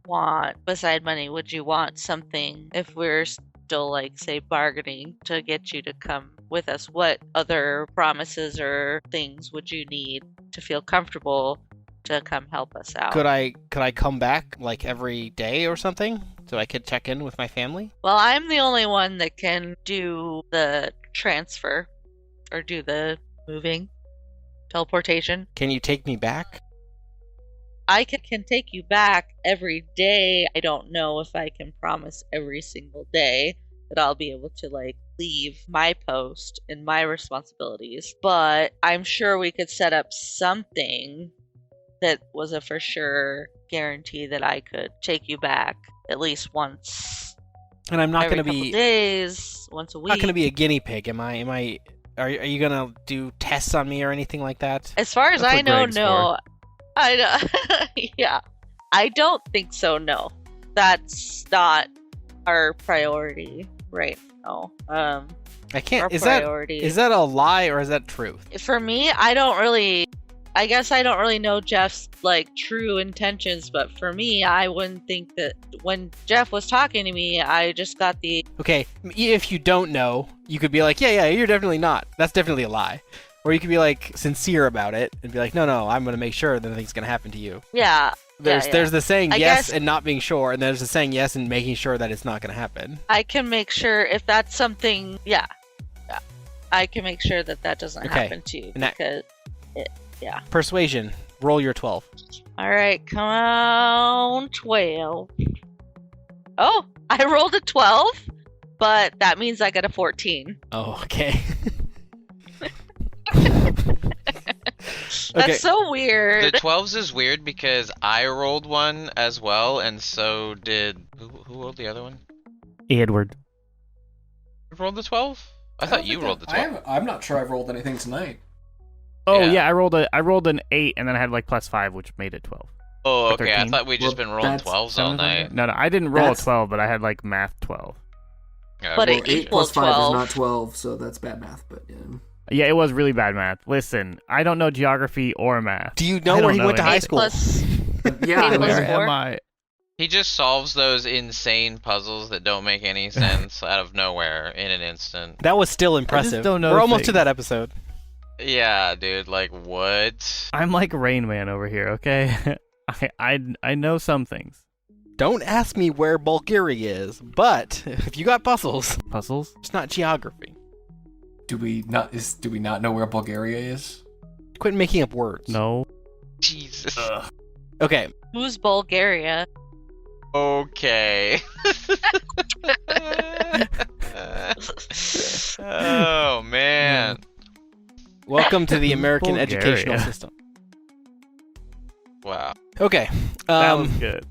want beside money? Would you want something if we're still, say, bargaining to get you to come with us? What other promises or things would you need to feel comfortable to come help us out?
Could I come back every day or something so I could check in with my family?
Well, I'm the only one that can do the transfer or do the moving teleportation.
Can you take me back?
I can take you back every day. I don't know if I can promise every single day that I'll be able to leave my post and my responsibilities, but I'm sure we could set up something that was a for sure guarantee that I could take you back at least once.
And I'm not going to be
days, once a week.
Not going to be a guinea pig, am I? Are you going to do tests on me or anything like that?
As far as I know, no. I know. Yeah. I don't think so, no. That's not our priority right now.
I can't. Is that a lie or is that truth?
For me, I guess I don't really know Jeff's true intentions, but for me, I wouldn't think that when Jeff was talking to me, I just got the...
Okay, if you don't know, you could be yeah, you're definitely not. That's definitely a lie. Or you could be sincere about it and be no, I'm going to make sure that nothing's going to happen to you.
Yeah.
There's the saying yes and not being sure, and there's the saying yes and making sure that it's not going to happen.
I can make sure if that's something, yeah. I can make sure that doesn't happen to you because yeah.
Persuasion. Roll your 12.
All right, come on, 12. Oh, I rolled a 12, but that means I got a 14.
Oh, okay.
That's so weird.
The 12s is weird because I rolled one as well, and so did... Who rolled the other one?
Edward.
You rolled the 12? I thought you rolled the 12.
I'm not sure I've rolled anything tonight.
Oh yeah, I rolled an 8 and then I had +5, which made it 12.
Oh, okay. I thought we'd just been rolling 12s all night.
No, I didn't roll a 12, but I had math 12.
Yeah,
but it
8
equals
plus 5
12.
is not 12, so that's bad math. But yeah.
Yeah, it was really bad math. Listen, I don't know geography or math.
Do you know where he went to high school?
Yeah,
where am I?
He just solves those insane puzzles that don't make any sense out of nowhere in an instant.
That was still impressive.
Don't know
We're almost
things.
to that episode.
Yeah, dude, what?
I'm like Rain Man over here, okay? I know some things.
Don't ask me where Bulgaria is, but if you got puzzles, it's not geography.
Do we not know where Bulgaria is?
Quit making up words.
No.
Jesus.
Okay.
Who's Bulgaria?
Okay. Oh, man.
Welcome to the American
Bulgaria.
educational system.
Wow.
Okay.
That was good.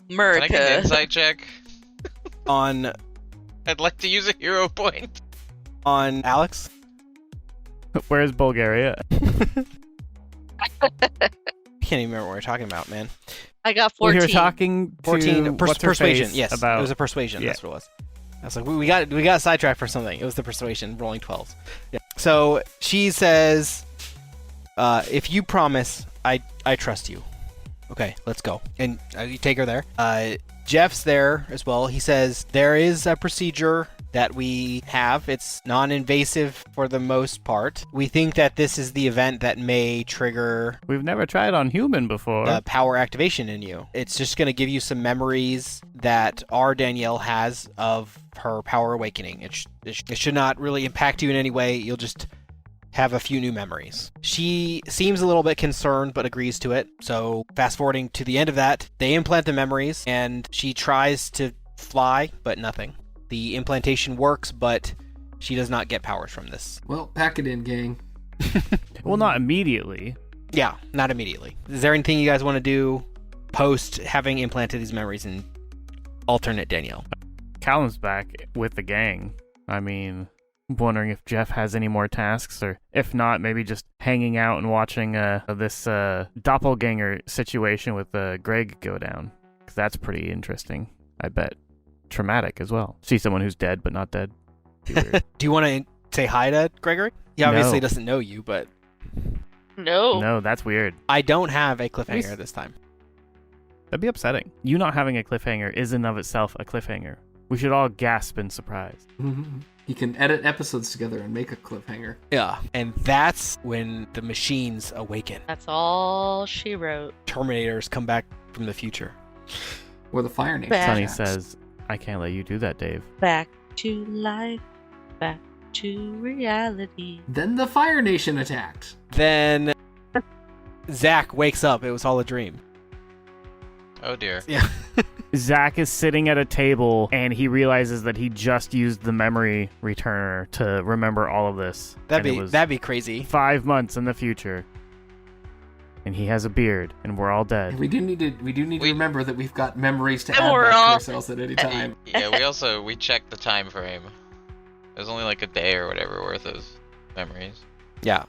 Can I get an
America.
insight check?
On
I'd like to use a hero point.
Alex.
Where's Bulgaria?
I can't even remember what we're talking about, man.
I got
We
14.
were talking to
14
what's her
persuasion.
face
Yes,
about
it was a persuasion.
Yeah.
That's what it was. I was like, we got sidetracked for something. It was the persuasion, rolling 12s. Yeah. So she says, "If you promise, I trust you. Okay, let's go." And you take her there. Jeff's there as well. He says there is a procedure that we have. It's non-invasive for the most part. We think that this is the event that may trigger
We've never tried on human before.
the power activation in you. It's just going to give you some memories that our Danielle has of her power awakening. It should not really impact you in any way. You'll just have a few new memories. She seems a little bit concerned, but agrees to it. So fast forwarding to the end of that, they implant the memories, and she tries to fly, but nothing. The implantation works, but she does not get powers from this.
Well, pack it in, gang.
Well, not immediately.
Yeah, not immediately. Is there anything you guys want to do post having implanted these memories in alternate Danielle?
Callum's back with the gang. I mean, wondering if Jeff has any more tasks, or if not, maybe just hanging out and watching this doppelganger situation with Greg go down. Because that's pretty interesting, I bet. Traumatic as well. See someone who's dead but not dead. Be weird.
Do you want to say hi to Gregory? He obviously
No.
doesn't know you, but
No.
No, that's weird.
I don't have a cliffhanger this time.
That'd be upsetting. You not having a cliffhanger is in of itself a cliffhanger. We should all gasp in surprise.
You can edit episodes together and make a cliffhanger.
Yeah, and that's when the machines awaken.
That's all she wrote.
Terminators come back from the future.
Or the Fire Nation.
Back.
Sonny says, I can't let you do that, Dave.
Back to life. Back to reality.
Then the Fire Nation attacked.
Then Zack wakes up. It was all a dream.
Oh dear.
Yeah.
Zack is sitting at a table and he realizes that he just used the memory returner to remember all of this. And it was
That'd be crazy.
5 months in the future. And he has a beard and we're all dead.
We do need to remember that we've got memories to
And
add
we're
back to
all-
ourselves at any time.
Yeah, we checked the time frame. It was only like a day or whatever worth of memories.
Yeah.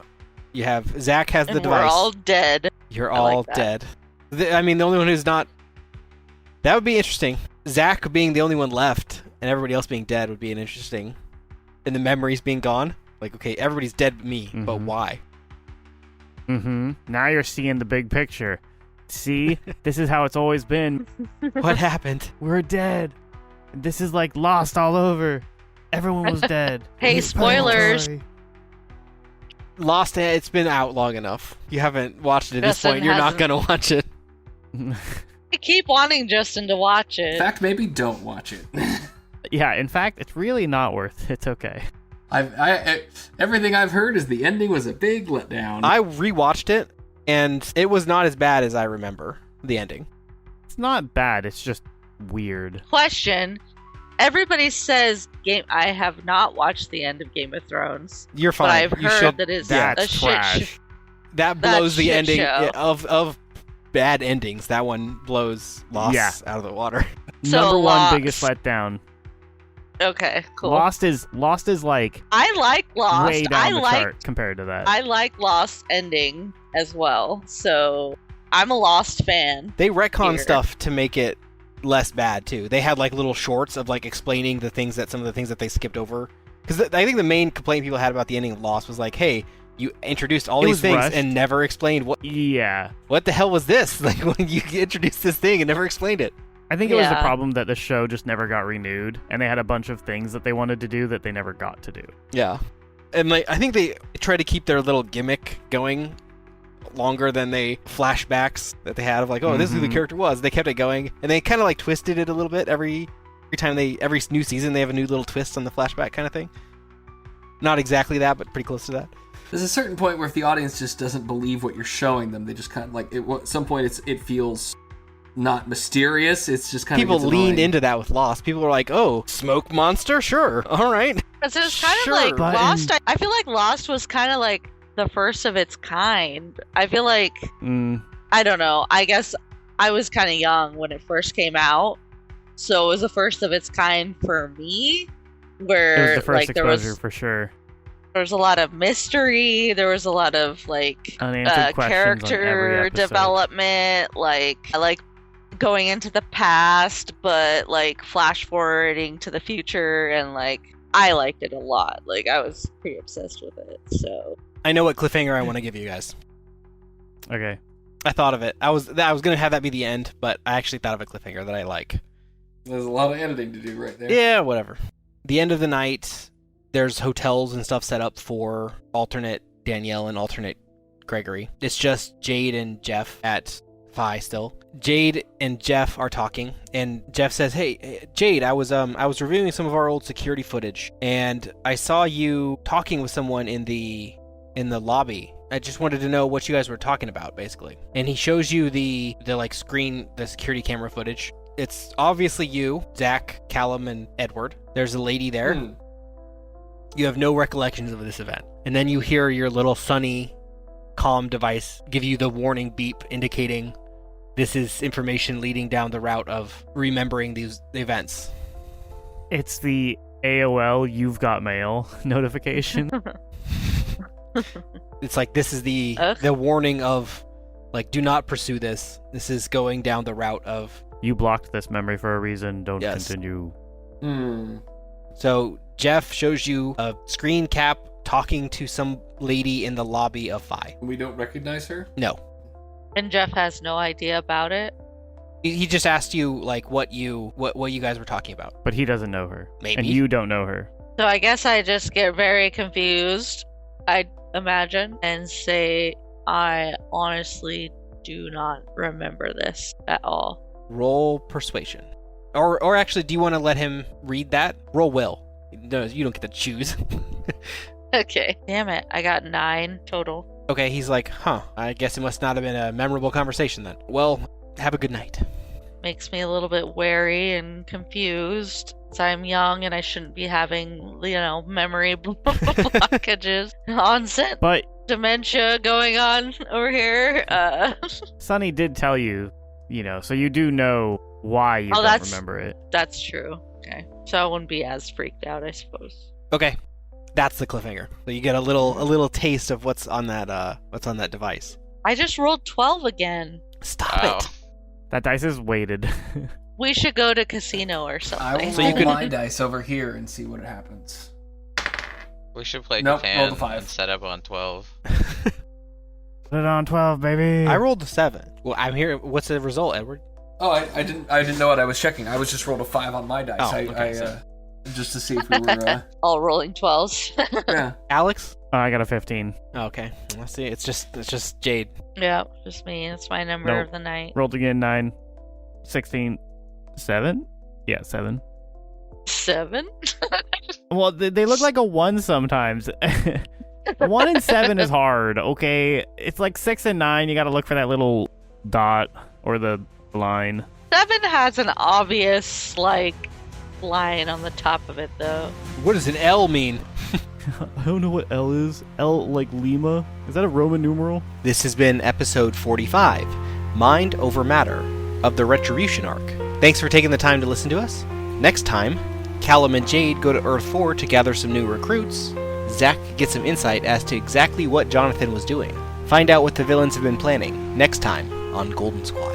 You have Zack has the
And
device.
we're all dead.
You're
I
all
like that.
dead. The only one who's not. That would be interesting. Zack being the only one left and everybody else being dead would be an interesting. And the memories being gone. Like, okay, everybody's dead but me, but
Mhm.
why?
Now you're seeing the big picture. See? This is how it's always been.
What happened?
We're dead. This is like Lost all over. Everyone was dead.
Hey, spoilers.
Lost, it's been out long enough. You haven't watched it at this
Justin
point. You're not
hasn't.
going to watch it.
I keep wanting Justin to watch
In
it.
fact, maybe don't watch it.
Yeah, in fact, it's really not worth it. It's okay.
Everything I've heard is the ending was a big letdown.
I rewatched it, and it was not as bad as I remember the ending.
It's not bad. It's just weird.
Question. Everybody says I have not watched the end of Game of Thrones,
You're fine.
but I've
You
heard
should.
that it's
That's
a shit
trash.
That
that
blows the
shit
ending
show.
of bad endings. That one blows Lost
Yeah.
out of the water.
So
Number one
Lost.
biggest letdown.
Okay, cool.
Lost is like
I like Lost.
way down the chart compared to that.
I like Lost ending as well. So I'm a Lost fan.
They retcon
Here.
stuff to make it less bad too. They had like little shorts of like explaining some of the things that they skipped over. Because I think the main complaint people had about the ending of Lost was like, hey, you introduced all
It
these
was
things
rushed.
and never explained what
Yeah.
the hell was this? Like when you introduced this thing and never explained it.
I think it was the
Yeah.
problem that the show just never got renewed, and they had a bunch of things that they wanted to do that they never got to do.
Yeah. And like I think they try to keep their little gimmick going longer than they flashbacks that they had of like, oh, this is who the
Mhm.
character was. They kept it going, and they kind of like twisted it a little bit every time every new season they have a new little twist on the flashback kind of thing. Not exactly that, but pretty close to that.
There's a certain point where if the audience just doesn't believe what you're showing them, they just kind of like at some point it feels not mysterious. It's just kind
People
of
leaned into that with Lost. People were like, oh, smoke monster, sure, all right.
Because it was kind
Sure.
of like
But
Lost. I feel like Lost was kind of like the first of its kind. I feel like, I don't know. I guess I was kind of young when it first came out. So it was the first of its kind for me. Where
It was the first
like there
exposure
was
for sure.
a lot of mystery. There was a lot of like
Unanswered questions on every
character
episode.
development. Like I like going into the past, but like flash forwarding to the future, and like I liked it a lot. Like I was pretty obsessed with it. So
I know what cliffhanger I want to give you guys.
Okay.
I thought of it. I was gonna have that be the end, but I actually thought of a cliffhanger that I like.
There's a lot of editing to do right there.
Yeah, whatever. The end of the night, there's hotels and stuff set up for alternate Danielle and alternate Gregory. It's just Jade and Jeff at Phi still. Jade and Jeff are talking, and Jeff says, "Hey, Jade, I was reviewing some of our old security footage, and I saw you talking with someone in the lobby. I just wanted to know what you guys were talking about, basically." And he shows you the security camera footage. It's obviously you, Zack, Callum, and Edward. There's a lady there. You have no recollections of this event. And then you hear your little Sunny comm device give you the warning beep indicating this is information leading down the route of remembering these events.
It's the AOL You've Got Mail notification.
It's like this is the warning of, like, do not pursue this. This is going down the route of...
You blocked this memory for a reason. Don't continue.
So Jeff shows you a screen cap talking to some lady in the lobby of Phi.
We don't recognize her?
No.
And Jeff has no idea about it.
He just asked you, like, what you guys were talking about.
But he doesn't know her.
Maybe.
And you don't know her.
So I guess I just get very confused, I imagine, and say, I honestly do not remember this at all.
Roll persuasion. Or actually, do you want to let him read that? Roll will. No, you don't get to choose.
Okay. Damn it. I got 9 total.
Okay, he's like, I guess it must not have been a memorable conversation then. Well, have a good night.
Makes me a little bit wary and confused. So I'm young and I shouldn't be having, memory blockages. Onset
But
dementia going on over here.
Sunny did tell you, so you do know why you don't remember it.
That's true. Okay. So I wouldn't be as freaked out, I suppose.
Okay. That's the cliffhanger. So you get a little taste of what's on that device.
I just rolled 12 again.
Stop it.
That dice is weighted.
We should go to casino or something.
I will roll my dice over here and see what happens.
We should play
Roll the
Catan
5.
and set up on 12.
Put it on 12, baby.
I rolled a 7. Well, I'm here. What's the result, Edward?
Oh, I didn't know what I was checking. I was just rolled a 5 on my dice.
Oh, okay,
just to see if we were.
All rolling 12s.
Yeah.
Alex?
I got a 15.
Okay. Let's see. It's just Jade.
Yeah, just me. It's my number of the night.
Rolled again, 9, 16, 7? Yeah, 7.
7?
Well, they look like a 1 sometimes. 1 and 7 is hard, okay? It's like 6 and 9. You gotta look for that little dot or the line.
7 has an obvious, line on the top of it, though.
What does an L mean?
I don't know what L is. L like Lima? Is that a Roman numeral?
This has been episode 45, Mind Over Matter, of the Retribution arc. Thanks for taking the time to listen to us. Next time, Callum and Jade go to Earth 4 to gather some new recruits. Zack gets some insight as to exactly what Jonathan was doing. Find out what the villains have been planning next time on Golden Squad.